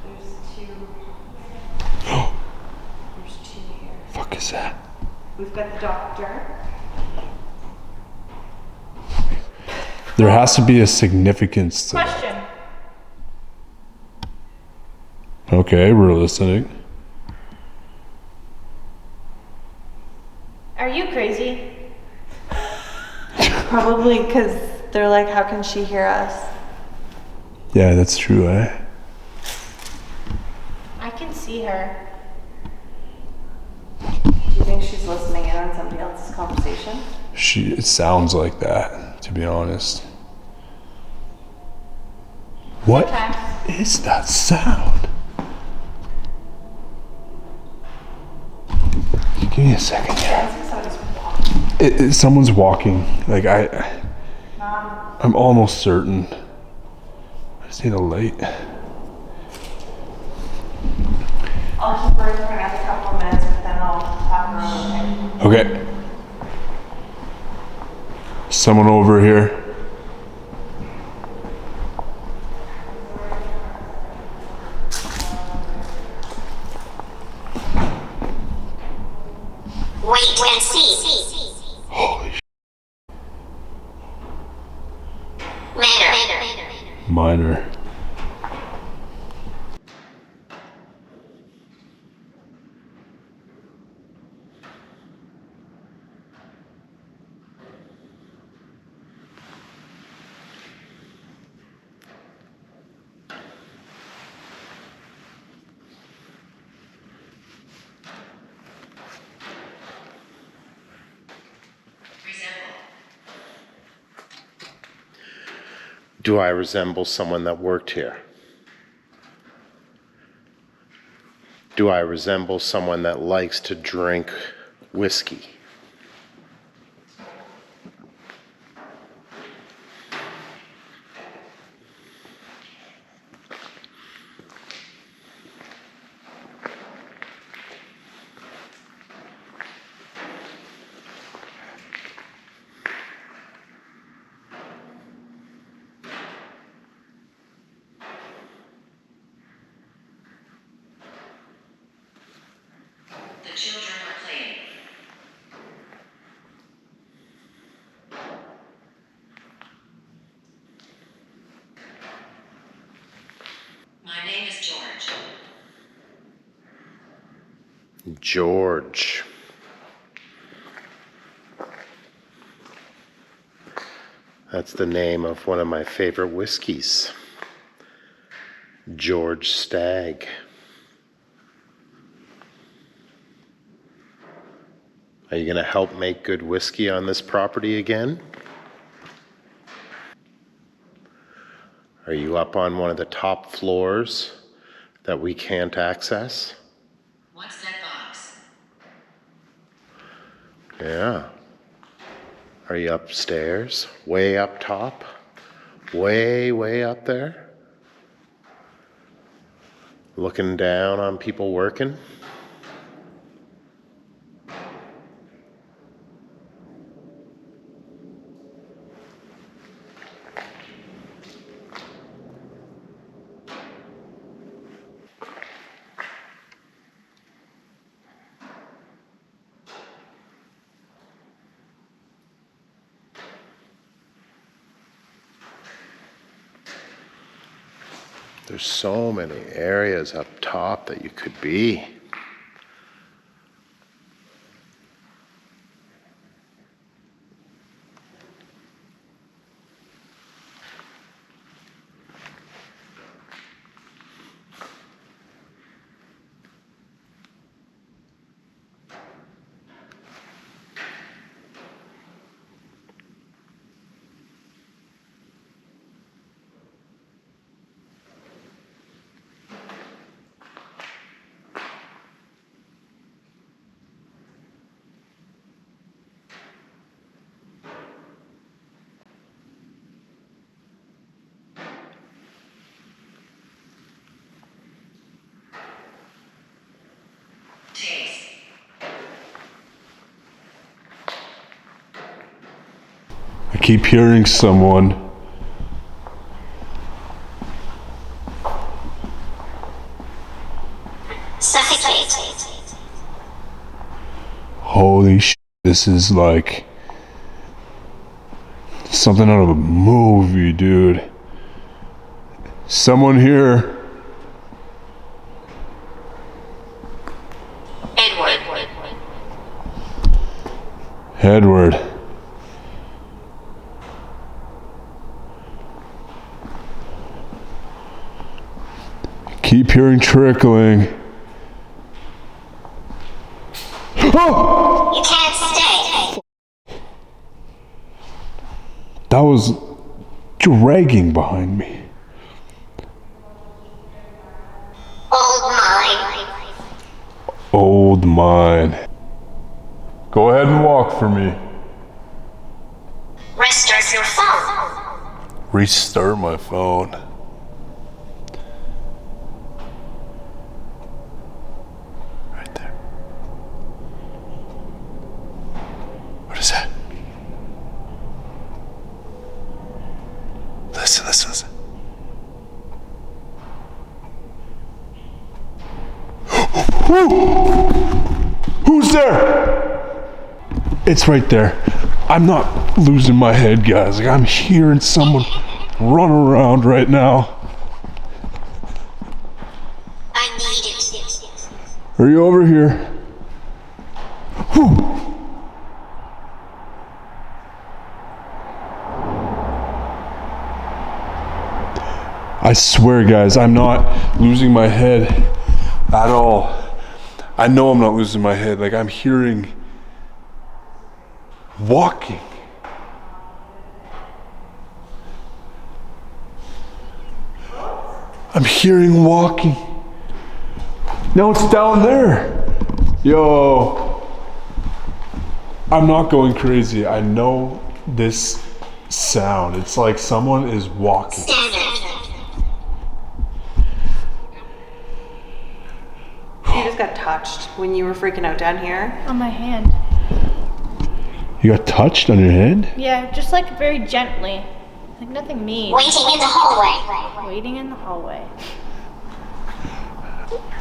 There's two here. Fuck is that? We've got the doctor. There has to be a significance to that. Question. Okay, we're listening. Are you crazy? Probably because they're like, how can she hear us? Yeah, that's true, eh? I can see her. Do you think she's listening in on somebody else's conversation? It sounds like that, to be honest. What is that sound? Give me a second here. Someone's walking. Like I'm almost certain. I just need a light. I'll keep her for another couple of minutes, but then I'll have her on. Okay. Someone over here. Wait and see. Holy sh**. Minor. Do I resemble someone that worked here? Do I resemble someone that likes to drink whiskey? George. That's the name of one of my favorite whiskeys. George Stagg. Are you going to help make good whiskey on this property again? Are you up on one of the top floors that we can't access? What's that box? Yeah. Are you upstairs? Way up top? Way up there? Looking down on people working? There's so many areas up top that you could be. I keep hearing someone. Suffocate. Holy shit, this is like something out of a movie, dude. Someone here. Edward. Keep hearing trickling. Oh! You can't stay. That was dragging behind me. Old mine. Old mine. Go ahead and walk for me. Restart your phone. Restart my phone. Right there. What is that? Listen. Who's there? It's right there. I'm not losing my head, guys. Like, I'm hearing someone run around right now. I need it. Are you over here? Whew. I swear, guys, I'm not losing my head at all. I know I'm not losing my head. Like, I'm hearing walking. I'm hearing walking. No, it's down there. Yo. I'm not going crazy. I know this sound. It's like someone is walking. You just got touched when you were freaking out down here. On my hand. You got touched on your head? Yeah, just like very gently. Like nothing mean. Waiting in the hallway. Waiting in the hallway.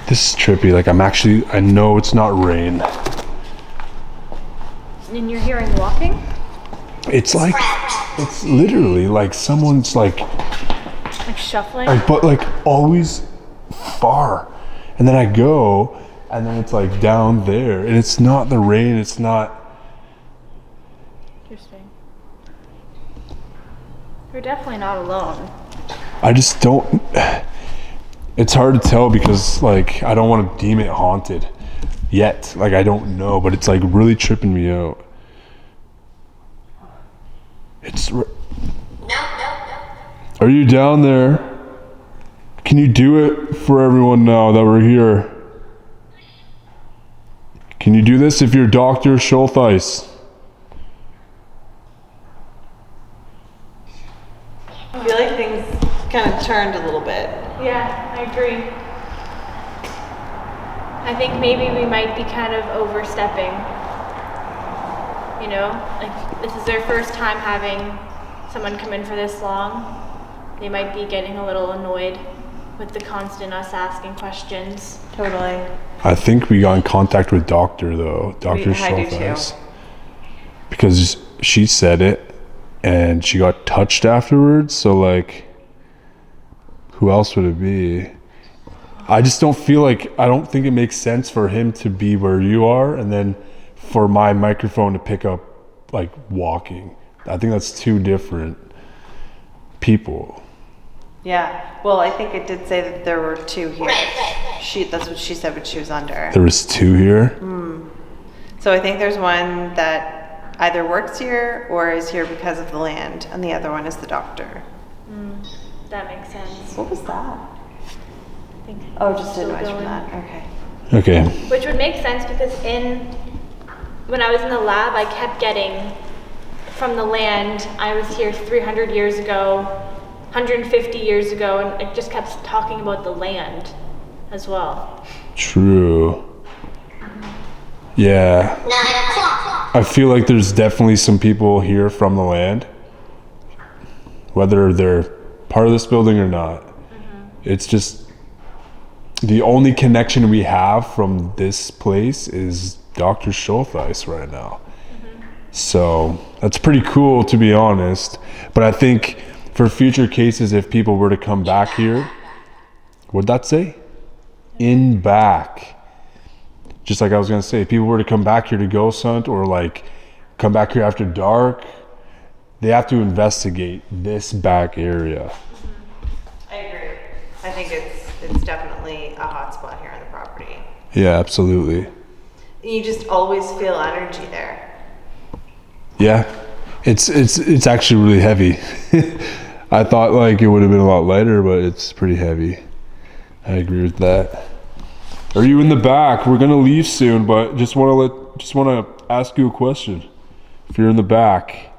This is trippy. Like, I know it's not rain. And you're hearing walking? It's like, it's literally like someone's like Like shuffling? but like always far. And then I go and then it's like down there, and it's not the rain, it's not. Interesting. You're definitely not alone. I just don't. It's hard to tell because like I don't want to deem it haunted yet. Like I don't know, but it's like really tripping me out. Are you down there? Can you do it for everyone now that we're here? Can you do this if you're Dr. Schultheis? I feel like things kind of turned a little bit. Yeah, I agree. I think maybe we might be kind of overstepping. You know, like this is their first time having someone come in for this long. They might be getting a little annoyed with the constant us asking questions. Totally. I think we got in contact with Dr. though, Dr. I do Schultheis. Because she said it and she got touched afterwards, so like who else would it be? I just don't feel like, I don't think it makes sense for him to be where you are and then for my microphone to pick up like walking. I think that's two different people. Yeah. Well, I think it did say that there were two here. That's what she said when she was under. There was two here? So I think there's one that either works here or is here because of the land, and the other one is the doctor. That makes sense. What was that? I think Oh, just a still noise from going. that. Okay. Okay. Which would make sense because when I was in the lab, I kept getting from the land. I was here 300 years ago, 150 years ago, and it just kept talking about the land as well. True. Yeah. 9 o'clock. I feel like there's definitely some people here from the land, whether they're part of this building or not. It's just the only connection we have from this place is Dr. Schultheis right now. So that's pretty cool, to be honest. But I think for future cases, if people were to come back here, what'd that say? In back. Just like I was gonna say, if people were to come back here to ghost hunt or like come back here after dark, they have to investigate this back area. I agree. I think it's definitely a hot spot here on the property. Yeah, absolutely. You just always feel energy there. Yeah, it's actually really heavy. I thought like it would have been a lot lighter, but it's pretty heavy. I agree with that. Are you in the back? We're gonna leave soon, but just want to ask you a question. If you're in the back,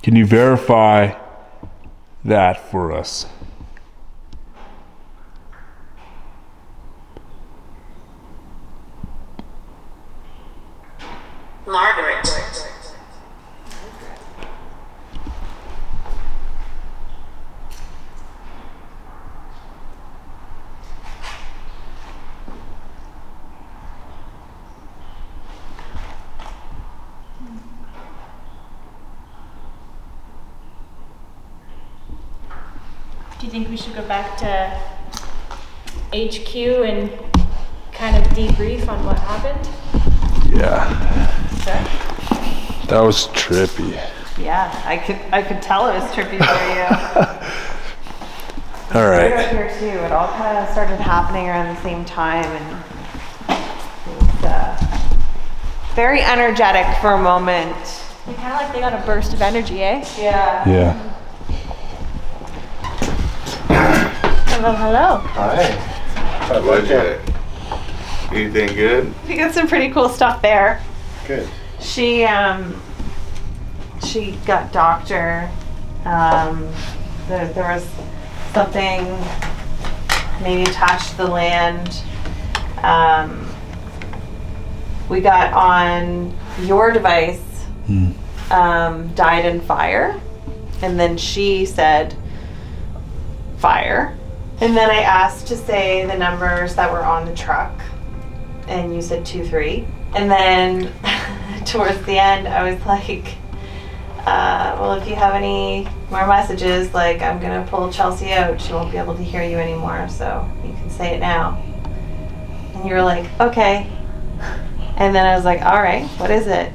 can you verify that for us? Margaret. Do you think we should go back to HQ and kind of debrief on what happened? Yeah, Sure. that was trippy. Yeah, I could tell it was trippy for you. All Right right. up here too. It all kind of started happening around the same time, and it's very energetic for a moment. We kind of like they got a burst of energy, eh? Yeah. Yeah. Hello. Hi. How about you? Anything good? We got some pretty cool stuff there. Good. She got doctor. There was something maybe attached to the land. We got on your device, died in fire, and then she said fire. And then I asked to say the numbers that were on the truck, and you said 23. And then towards the end, I was like, well, if you have any more messages, like, I'm gonna pull Chelsea out. She won't be able to hear you anymore, so you can say it now. And you were like, okay. And then I was like, all right, what is it?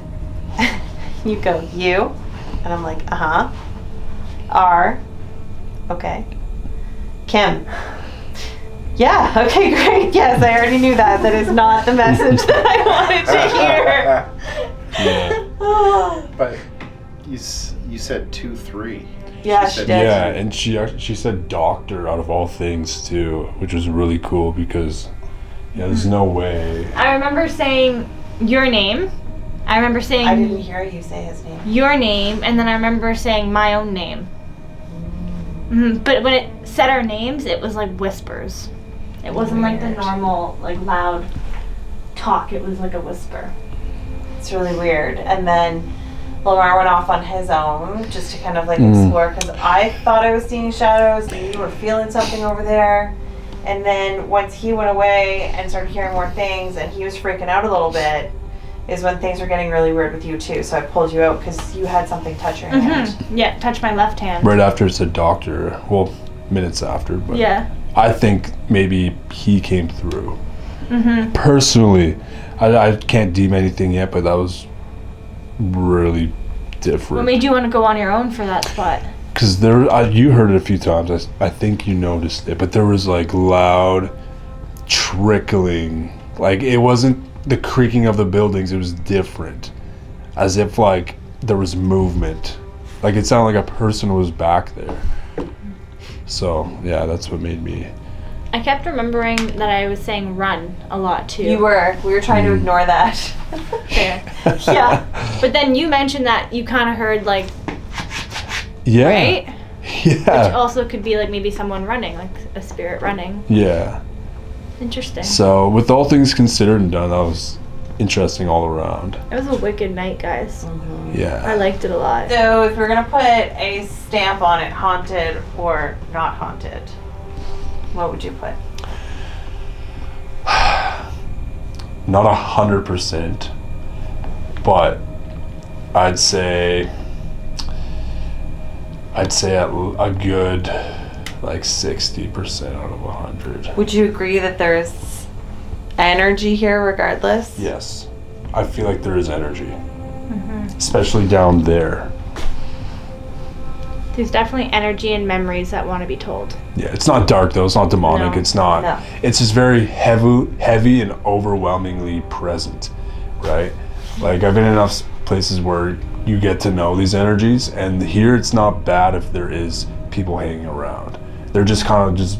You go, you. And I'm like, uh-huh. R. Okay. Kim. Yeah, okay, great. Yes, I already knew that. That is not the message that I wanted to hear. Yeah. But you said 2-3. Yeah, She she said- did. Yeah, and she said doctor out of all things too, which was really cool because there's no way. I remember saying your name. I remember saying I didn't hear you say his name. your name, and then I remember saying my own name. But when it said our names, it was like whispers. It wasn't like the Weird. normal, like loud talk. It was like a whisper. It's really weird. And then Lomar went off on his own just to kind of like explore, because I thought I was seeing shadows and you were feeling something over there. And then once he went away and started hearing more things and he was freaking out a little bit, is when things were getting really weird with you too. So I pulled you out because you had something touch your hand. Yeah, touch my left hand. Right after it said doctor, well, minutes after, but Yeah. I think maybe he came through. Personally, I can't deem anything yet, but that was really What different. made you want to go on your own for that spot? Because you heard it a few times. I think you noticed it, but there was like loud trickling. Like it wasn't the creaking of the buildings. It was different, as if like there was movement. Like it sounded like a person was back there. So yeah, that's what made me. I kept remembering that I was saying run a lot too. We were trying to ignore that. Fair. Yeah. But then you mentioned that you kind of heard like, Yeah. right? Which Yeah. also could be like maybe someone running, like a spirit running. Yeah. Interesting. So with all things considered and done, that was interesting all around. It was a wicked night, guys. Yeah. I liked it a lot. So if we're gonna put a stamp on it, haunted or not haunted, what would you put? Not 100%, but I'd say a good like 60% out of 100. Would you agree that there's energy here regardless? Yes, I feel like there is energy, especially down there. There's definitely energy and memories that want to be told. Yeah, it's not dark though. It's not demonic. No. It's not. No. It's just very heavy and overwhelmingly present, right? Like I've been in enough places where you get to know these energies, and here it's not bad if there is people hanging around. They're just kind of just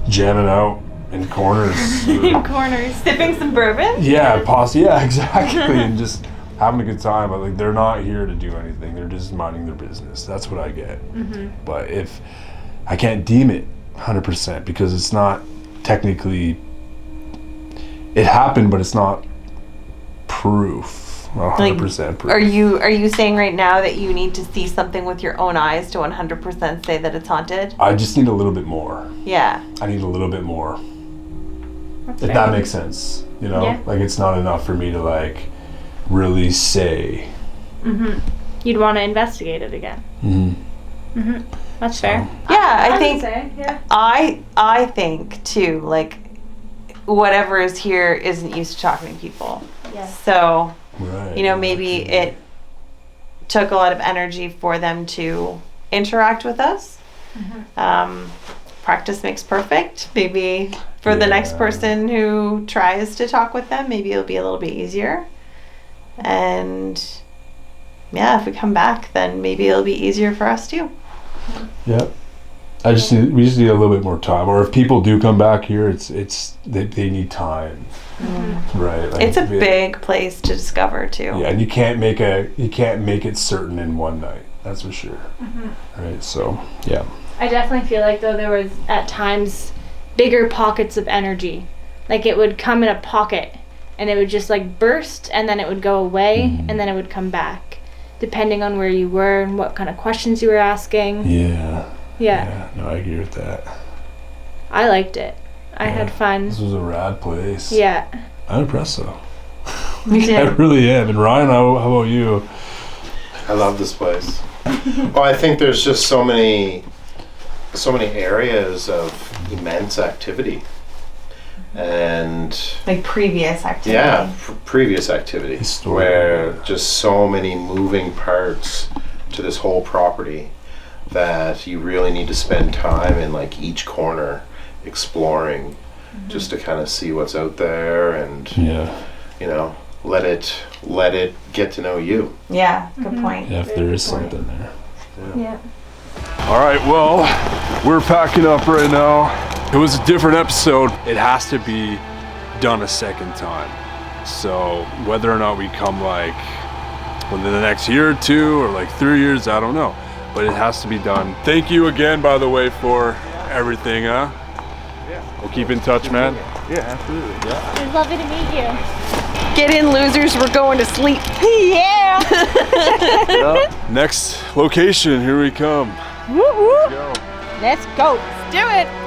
jamming out in corners. In corners. Sipping some bourbon? Yeah, yeah, exactly, and just having a good time. But like they're not here to do anything. They're just minding their business. That's what I get. But if I can't deem it 100% because it's not technically. It happened, but it's not proof. Not 100% proof. Are you saying right now that you need to see something with your own eyes to 100% say that it's haunted? I just need a little bit more. Yeah. I need a little bit more. That's If fair. that makes sense, you know? Yeah. Like it's not enough for me to like really say. You'd want to investigate it again. That's fair. Yeah, I would think say, yeah. I think too, like whatever is here isn't used to talking to people. Yes. So, Right. you know, maybe it took a lot of energy for them to interact with us. Practice makes perfect. Maybe for the next Yeah. person who tries to talk with them, maybe it'll be a little bit easier. And yeah, if we come back, then maybe it'll be easier for us too. Yep. We just need a little bit more time. Or if people do come back here, they need time. Right. Like, It's a big place to discover too. Yeah, and you can't make it certain in one night. That's for sure. Right. So yeah. I definitely feel like though there was at times bigger pockets of energy. Like it would come in a pocket and it would just like burst and then it would go away and then it would come back. Depending on where you were and what kind of questions you were asking. Yeah. Yeah. No, I agree with that. I liked it. I had fun. This was a rad place. Yeah. I'm impressed though. Me I too. really am. And Ryan, how about you? I love this place. Well, I think there's just so many areas of immense activity. And Like previous activity. yeah, previous activity where just so many moving parts to this whole property that you really need to spend time in like each corner exploring just to kind of see what's out there and you know, let it get to know you. Yeah, good point. Yeah, if there is something there. Yeah. All right, well, we're packing up right now. It was a different episode. It has to be done a second time. So whether or not we come like within the next year or two or like 3 years, I don't know. But it has to be done. Thank you again, by the way, for everything, huh? Yeah. We'll keep in touch, man. Yeah, absolutely. Yeah. It was lovely to meet you. Get in, losers. We're going to sleep. Yeah. Next location, here we come. Let's go. Let's do it.